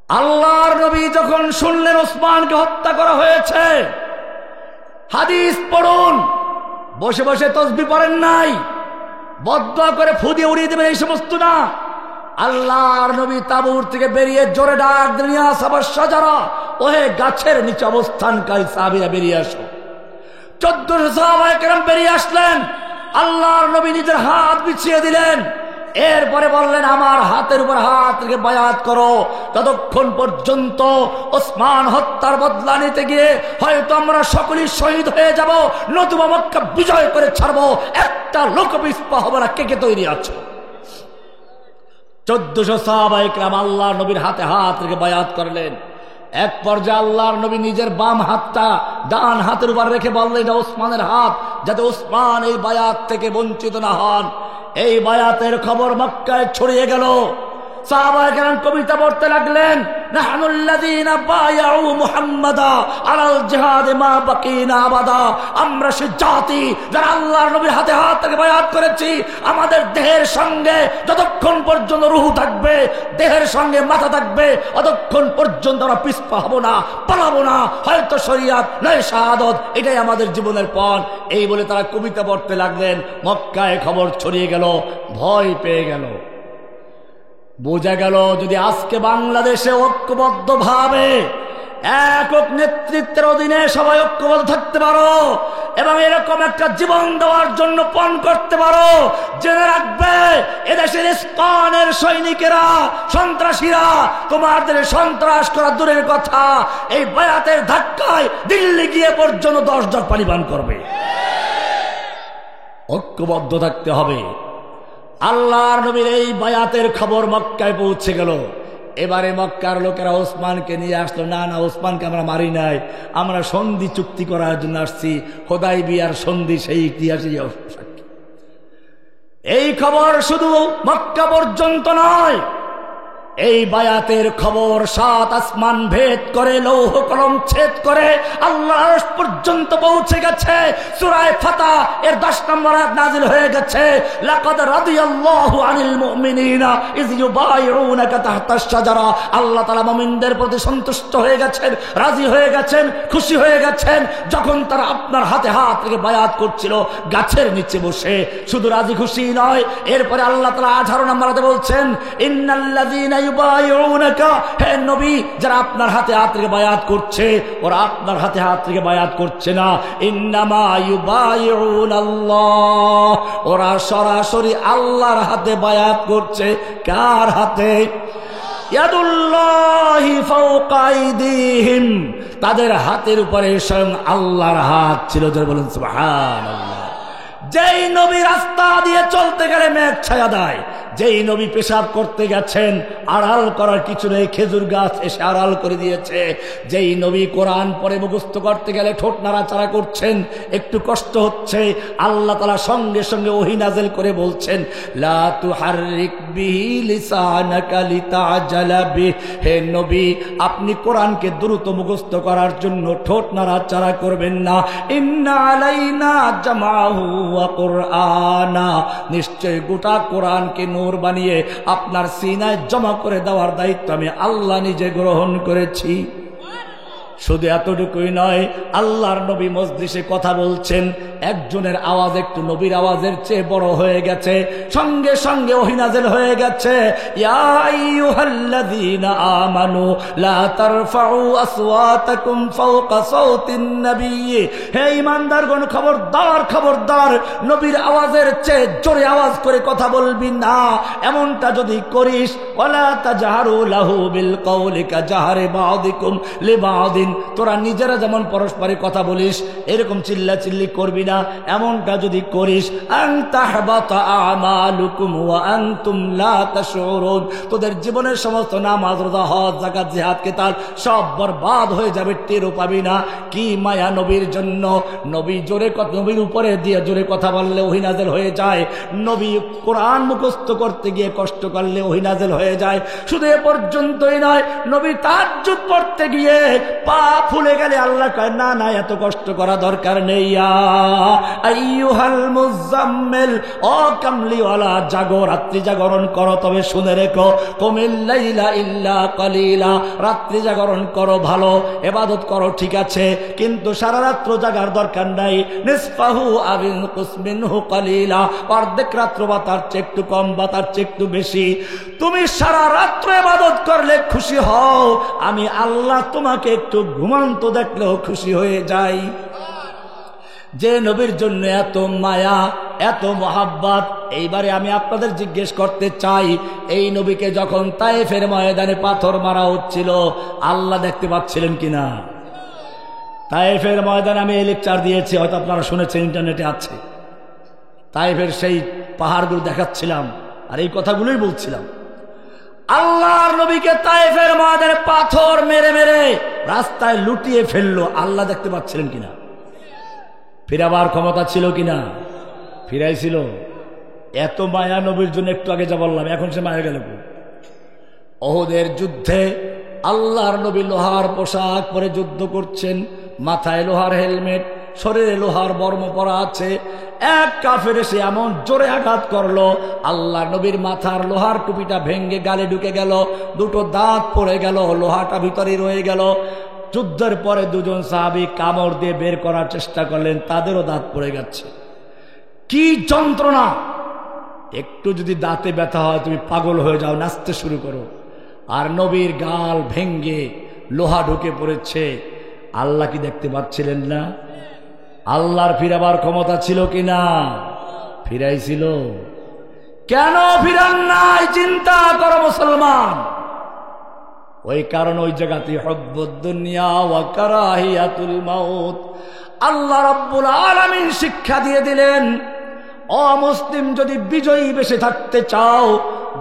আল্লাহর নবী যখন শুনলেন ওসমানকে হত্যা করা হয়েছে, হাদিস পড়ুন, বসে বসে তসবিহ পড়েন নাই, বদদুয়া করে ফু দিয়ে উড়িয়ে দেবেন এই সমস্ত না। আল্লাহর নবী তাবুর থেকে বেরিয়ে জোরে ডাক দিলেন, ইয়া সাহাবা শাজারা, ওহে গাছের নিচে অবস্থানকারী সাহাবীরা বেরিয়ে আসো। 1400 সাহাবায়ে কেরাম বেরিয়ে আসলেন। আল্লাহর নবী নিজের হাত বিছিয়ে দিলেন, এরপরে বললেন আমার হাতের উপর হাত রেখে বায়াত করো, ততক্ষণ পর্যন্ত ওসমান হত্যার বদলা নিতে গিয়ে হয়তো আমরা সকলেই শহীদ হয়ে যাব, নতুবা মক্কা বিজয় করে ছাড়বো, একটা লোক পিছপা হবে না। কে কে তৈরি আছো? 1400 সাহাবায়ে কেরাম আল্লাহর নবীর হাতে হাত রেখে বায়াত করলেন। এক পর্যায়ে আল্লাহর নবী নিজের বাম হাতটা ডান হাতের উপর রেখে বললেন এটা ওসমানের হাত, যাতে ওসমান এই বায়াত থেকে বঞ্চিত না হন। এই বায়াতের খবর মক্কায় ছড়িয়ে গেল। সাহাবায়ে কেরাম কবিতা পড়তে লাগলেন, নাহনুল্লাযীনা বায়াউ মুহাম্মাদা আলাল জিহাদে মা বাকিনা আবাদা, আমরা সে জাতি যারা আল্লাহর নবীর হাতে হাত থেকে বায়াত করেছি। আমাদের দেহের সঙ্গে যতক্ষণ পর্যন্ত রূহ থাকবে, দেহের সঙ্গে মাথা থাকবে, ততক্ষণ পর্যন্ত আমরা পিছপা হব না, পালাবো না, হয়তো শরিয়াত নয় শাহাদত, এটাই আমাদের জীবনের পথ। এই বলে তারা কবিতা পড়তে লাগলেন। মক্কায় খবর ছড়িয়ে গেল, ভয় পেয়ে গেল। বোঝা গেল যদি আজকে বাংলাদেশে ঐক্যবদ্ধভাবে একক নেতৃত্বের অধীনে সবাই ঐক্যবদ্ধ থাকতে পারো এবং এরকম একটা জীবন দেওয়ার জন্য পণ করতে পারো, জেনে রাখবে এদেশের ইসলামের সৈনিকেরা, সন্ত্রাসীরা তোমাদের সন্ত্রাস করা দূরের কথা, এই বায়াতের ধাক্কায় দিল্লি গিয়ে পর্যন্ত 10 জগ পানি পান করবে। ঐক্যবদ্ধ থাকতে হবে। আল্লাহর নবীর এই বায়াতের খবর মক্কায় পৌঁছে গেল। এবারে মক্কার লোকেরা ওসমানকে নিয়ে আসলো, না না ওসমানকে আমরা মারি নাই, আমরা সন্ধি চুক্তি করার জন্য আসছি, হুদায়বিয়ার সন্ধি সেই ইতিহাসে সাক্ষী। এই খবর শুধু মক্কা পর্যন্ত নয়, এই বায়াতের খবর 7 আসমান ভেদ করে লৌহ কলম ছেদ করে আল্লাহর আরশ পর্যন্ত পৌঁছে গেছে। সূরা ফাতহ এর 10 নম্বর আয়াত নাযিল হয়ে গেছে, লাকাদ রাদিয়াল্লাহু আনিল মুমিনিনা ইয ইউবাইউনাকা তাহতাশ শাজারা। আল্লাহ তাআলা মুমিনদের প্রতি সন্তুষ্ট হয়ে গেছেন, রাজি হয়ে গেছেন, খুশি হয়ে গেছেন যখন তারা আপনার হাতে হাত রেখে বায়াত করছিল গাছের নিচে বসে। শুধু রাজি খুশি নয়, এরপরে আল্লাহ তাআলা 18 নম্বর আয়াতে বলছেন, ইন্নাল্লাযীনা ইউবাইউনাকা, হে নবী যারা আপনার হাতে হাত রেখে বায়াত করছে ওরা আপনার হাতে হাত রেখে বায়াত করছে না, ইন্নামা ইউবাইউনাল্লাহ, ওরা সরাসরি আল্লাহর হাতে বায়াত করছে। কার হাতে? ইয়াদুল্লাহি ফাওকা আইদিহিম, তাদের হাতের উপরে স্বয়ং আল্লাহর হাত ছিল। যারা বলেন সুবহানাল্লাহ। যেই নবী রাস্তা দিয়ে চলতে গেলে মেঘ ছায়া দেয়, যেই নবী পেশাব করতে গেছেন আড়াল করার কিছু নেই, খেজুর গাছ এসে আড়াল করে দিয়েছে। যেই নবী কোরআন পড়ে মুখস্থ করতে গেলে ঠোঁট নাড়াচাড়া করছেন, একটু কষ্ট হচ্ছে, আল্লাহ তাআলা সঙ্গে সঙ্গে ওহী নাযিল করে বলছেন, লা তুহাররিক বিহি লিসানাকা লিতাজালা বিহি, হে নবী আপনি কোরআনকে দ্রুত মুখস্থ করার জন্য ঠোঁট নাড়াচাড়া করবেন না। ইন্না আলাইনা জামাহু ওয়া কুরআনা, নিশ্চয় গোটা কোরআনকে নূর বানিয়ে আপনার সিনায় জমা করে দেওয়ার দায়িত্ব আমি আল্লাহ নিজে গ্রহণ করেছি। শুধু এতটুকুই নয়, আল্লাহর নবী মজলিসে কথা বলছেন, একজনের আওয়াজ একটু নবীর আওয়াজের চেয়ে বড় হয়ে গেছে, সঙ্গে সঙ্গে ওহী নাযিল হয়ে গেছে, ইয়া আইয়ুহাল্লাযীনা আমানু লা তারফাউ আসওয়াতাকুম ফাওকা সাওতিন নবী, হে ঈমানদারগণ খবরদার খবরদার নবীর আওয়াজের চেয়ে জোরে আওয়াজ করে কথা বলবি না। এমনটা যদি করিস, ওয়ালা তাজহারু লাহু বিল কওলি কাজাহরি বা'দিকুম লিবা'দিন, তোরা নিজেরা যেমন পরস্পরে কথা বলিস এরকম চিল্লাচিল্লি করবি না। এমনটা যদি করিস, আন তাহবাতা আমালুকুম ওয়া আনতুম লা তাশউরুন, তোদের জীবনের সমস্ত নামাজ রোজা হজ যাকাত জিহাদ কিতাব সব বরবাদ হয়ে যাবে, টেরও পাবি না। কি মায়া নবীর জন্য। নবী জোরে কথা, নবীর উপরে দিয়ে জোরে কথা বললে ওহী নাযিল হয়ে যায়, নবী কোরআন মুখস্থ করতে গিয়ে কষ্ট করলে ওহী নাযিল হয়ে যায়। শুধু এ পর্যন্তই নয়, নবী তাহাজ্জুদ পড়তে গিয়ে পা ফুলে গেলে আল্লাহ কয়, না না এত কষ্ট করা দরকার নেই। আইয়ুহাল মুজাম্মিল, ও কামলিওয়ালা জাগো, রাত্রি জাগরণ করো, তবে শুনে রেখো, কুমিল লাইলা ইল্লা কালিলা, রাত্রি জাগরণ করো, ভালো ইবাদত করো ঠিক আছে, কিন্তু সারা রাত্র জাগার দরকার নাই। নিসফাহু আও ইনকুস মিনহু কালিলা, অর্ধেক রাত্র বা তার চেয়ে একটু কম বা তার চেয়ে একটু বেশি। তুমি সারা রাত্র ইবাদত করলে খুশি হও, আমি আল্লাহ তোমাকে একটু ঘুমান্ত দেখলেও খুশি হয়ে যাই। যে নবীর জন্য এত মায়া, এত মহাব্বত। এইবারে আমি আপনাদের জিজ্ঞেস করতে চাই, এই নবীকে যখন তায়েফের ময়দানে পাথর মারা হচ্ছিল আল্লাহ দেখতে পাচ্ছিলেন কিনা? তায়েফের ময়দানে আমি এই লেকচার দিয়েছি, হয়তো আপনারা শুনেছেন, ইন্টারনেটে আছে। তায়েফের সেই পাহাড়গুলো দেখাচ্ছিলাম আর এই কথাগুলোই বলছিলাম। আল্লাহর নবীকে তায়েফের ময়দানে পাথর মেরে মেরে রাস্তায় লুটিয়ে ফেললো, আল্লাহ দেখতে পাচ্ছিলেন কিনা? ফিরাবার ক্ষমতা ছিল কিনা? ফিরাইছিল। এত মায়া নবীর জন্য, একটু আগে যা বললাম, এখন সে মায়া গেল। ওহুদের যুদ্ধে আল্লাহর নবী লোহার পোশাক পরে যুদ্ধ করছেন, মাথায় লোহার হেলমেট, শরীরে লোহার বর্ম পরা আছে। এক কাফের এসে এমন জোরে আঘাত করলো, আল্লাহ নবীর মাথার লোহার টুপিটা ভেঙ্গে গালে ঢুকে গেল, দুটো দাঁত পড়ে গেল, লোহাটা ভিতরে রয়ে গেল। যুদ্ধের পরে দুজন সাহাবী কামড় দিয়ে বের করার চেষ্টা করলেন, তাদেরও দাঁত পড়ে গেছে। কি যন্ত্রণা! একটু যদি দাঁতে ব্যথা হয় তুমি পাগল হয়ে যাও, নাচতে শুরু করো। আর নবীর গাল ভেঙ্গে লোহা ঢুকে পড়েছে। আল্লাহ কি দেখতে পাচ্ছিলেন না? আল্লাহর ফিরাবার ক্ষমতা ছিল কিনা? ফিরাইছিল। কেন ফিরান নাই? চিন্তা করো মুসলমান। ওই কারণ ওই জায়গাতে হুব্বুদ দুনিয়া ওয়া কারাহিয়াতুল মাউত। আল্লাহ রাব্বুল আলামিন শিক্ষা দিয়ে দিলেন, অমুসলিম যদি বিজয়ী বেশে থাকতে চাও,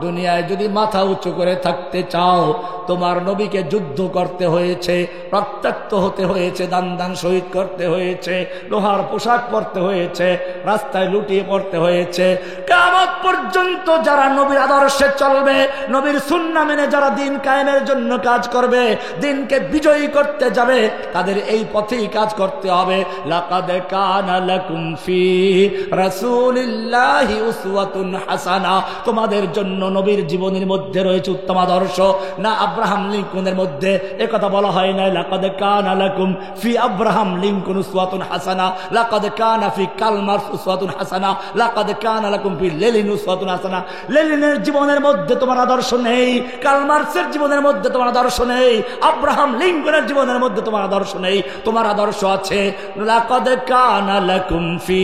দুনিয়ায় যদি মাথা উঁচু করে থাকতে চাও, তোমার নবীকে যুদ্ধ করতে হয়েছে, রক্তাক্ত হতে হয়েছে, দান দান শহীদ করতে হয়েছে, লোহার পোশাক পরতে হয়েছে, রাস্তায় লুটিয়ে পড়তে হয়েছে। কিয়ামত পর্যন্ত যারা নবীর আদর্শে চলবে, নবীর সুন্নাহ মেনে যারা দিন কায়েমের জন্য কাজ করবে, দিনকে বিজয়ী করতে যাবে, তাদের এই পথেই কাজ করতে হবে। লাকাদ কানা লাকুম ফি রাসূলিল্লাহি উসওয়াতুন হাসানা, তোমাদের জন্য নবীর জীবনের মধ্যে রয়েছে উত্তম আদর্শ। না আব্রাহাম লিঙ্কনের মধ্যে একথা বলা হয় না লাকাদ কানা লাকুম ফি আব্রাহাম লিঙ্কন উসওয়াতুন হাসানা, লাকাদ কানা ফি কার্ল মার্কস উসওয়াতুন হাসানা, লাকাদ কানা লাকুম ফি লেনিন উসওয়াতুন হাসানা। লেনিনের জীবনের মধ্যে তোমার আদর্শ নেই, কার্ল মার্কসের জীবনের মধ্যে তোমার আদর্শ নেই, আব্রাহাম লিঙ্কনের জীবনের মধ্যে তোমার আদর্শ নেই। তোমার আদর্শ আছে লাকাদ কানা লাকুম ফি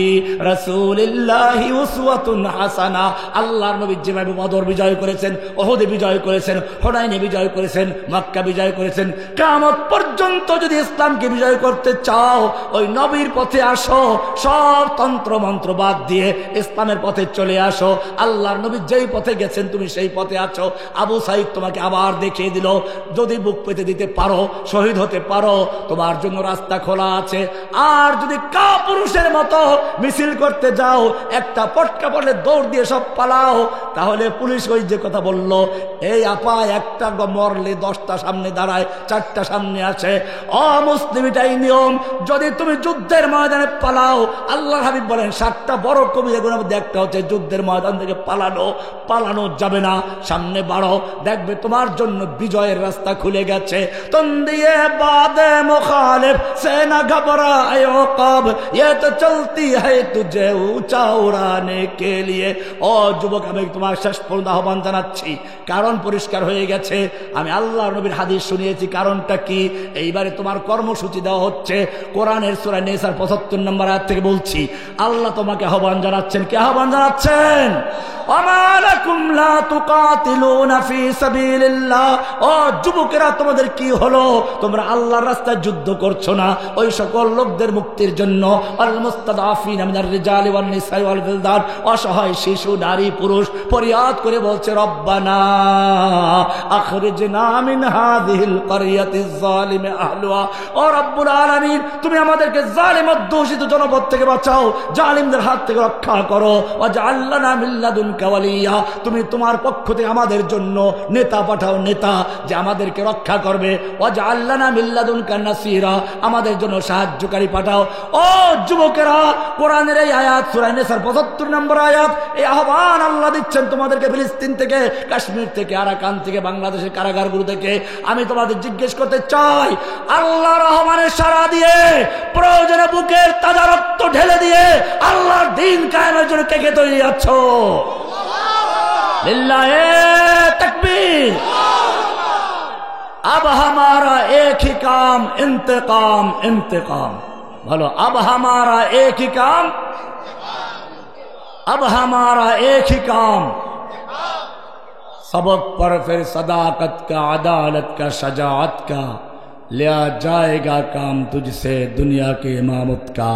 রাসূলিল্লাহি উসওয়াতুন হাসানা। আল্লাহর নবী যেভাবে বদর বিজয় করেছেন, উহুদ বিজয় করেছেন, হুনাইনে বিজয় করেছেন, মক্কা বিজয় করেছেন, কিয়ামত পর্যন্ত যদি ইসলামকে বিজয় করতে চাও ওই নবীর পথে আসো, সব তন্ত্র মন্ত্র বাদ দিয়ে ইসলামের পথে চলে আসো। আল্লাহর নবী যেই পথে গেছেন তুমি সেই পথে আছো। আবু সাইদ তোমাকে আবার দেখিয়ে দিল, যদি বুক পেতে দিতে পারো, শহীদ হতে পারো, তোমার জন্য রাস্তা খোলা আছে। আর যদি কাপুরুষের মতো মিছিল করতে যাও, একটা পটকা পড়লে দৌড় দিয়ে সব পালাও, তাহলে পুলিশ ওই যে কথা বলল, এই আপা একটা মরলে 10টা সামনে দাঁড়ায়, 4টা সামনে আসে। অমুসলিম এটাই নিয়ম। যদি তুমি যুদ্ধের ময়দানে পালাও, আল্লাহ হাবিব বলেন 7টা বড় কবিরা গুনাহের মধ্যে একটা হচ্ছে যুদ্ধের ময়দান থেকে পালানো। পালানো যাবে না, সামনে বাড়ো, দেখবে তোমার জন্য বিজয়ের রাস্তা খুলে গেছে। তন্দিয়ে বাদে মুখালিফ সে না ঘবরায়ে কব, ये तो चलती है तुझे ऊंचा उड़ाने के लिए। ও যুবক, আমি তোমার শেষ পর্যন্ত আহ্বান জানাচ্ছি, কারণ পরিষ্কার হয়ে গেছে। আমি আল্লাহ নবীর হাদিস শুনিয়েছি, কারণটা কি? এইবারে তোমার কর্মসূচি দেওয়া হচ্ছে। কোরআনের সূরা নিসার 75 নম্বর আয়াত থেকে বলছি, আল্লাহ তোমাকে আহ্বান জানাচ্ছেন। কে আহ্বান জানাচ্ছেন? ওমা লাকুম লা তুকাতিলুনা ফি সাবিলিল্লাহ। ও যুবকেরা, তোমাদের কি হলো? তোমরা আল্লাহর রাস্তায় যুদ্ধ করছো না ওই সকল লোকদের মুক্তির জন্য। আল মুস্তাদাফিনা মিনার রিজালি ওয়ান নিসাই ওয়াল বিলদান, অসহায় শিশু, নারী, পুরুষ ফরিয়াদ করে বলছে, রব্বানা আখরিজনা মিন হাযিহিল ক্বরিয়াতিজ যালিমি আহলুহা। ও রব্বুল আলামিন, তুমি আমাদেরকে জালিম অধ্যুষিত জনপদ থেকে বাঁচাও, জালিমদের হাত থেকে রক্ষা করো। ওয়াজআল লানা মিন লাদুনকা ওয়ালিয়্যা, তুমি তোমার পক্ষ থেকে আমাদের জন্য নেতা পাঠাও, নেতা যে আমাদেরকে রক্ষা করবে। ওয়াজআল লানা মিন লাদুনকা নাসীরা, আমাদের জন্য সাহায্যকারী পাঠাও। ও যুবকেরা, কোরআনের এই আয়াত সূরা নিসার 75 নম্বর আয়াত, এই আহ্বান আল্লাহ দিচ্ছেন তোমাদেরকে ফিলিস্তিন থেকে, কাশ্মীর থেকে, আরাকান থেকে, বাংলাদেশের কারাগারগুলো থেকে। আমি তোমাদের জিজ্ঞেস করতে চাই, আল্লাহর আহ্বানে সাড়া দিয়ে, প্রয়োজনে বুকের তাজা রক্ত ঢেলে দিয়ে আল্লাহর দ্বীন কায়েমের জন্য কে কে তৈরি আছো? লিল্লাহে তাকবীর। अब हमारा एक ही काम इंतकाम, इंतकाम बोलो। अब हमारा एक ही काम, अब हमारा एक ही काम। सबक पर फिर सदाकत का, अदालत का, शजाअत का, लिया जाएगा काम तुझसे दुनिया की इमामत का।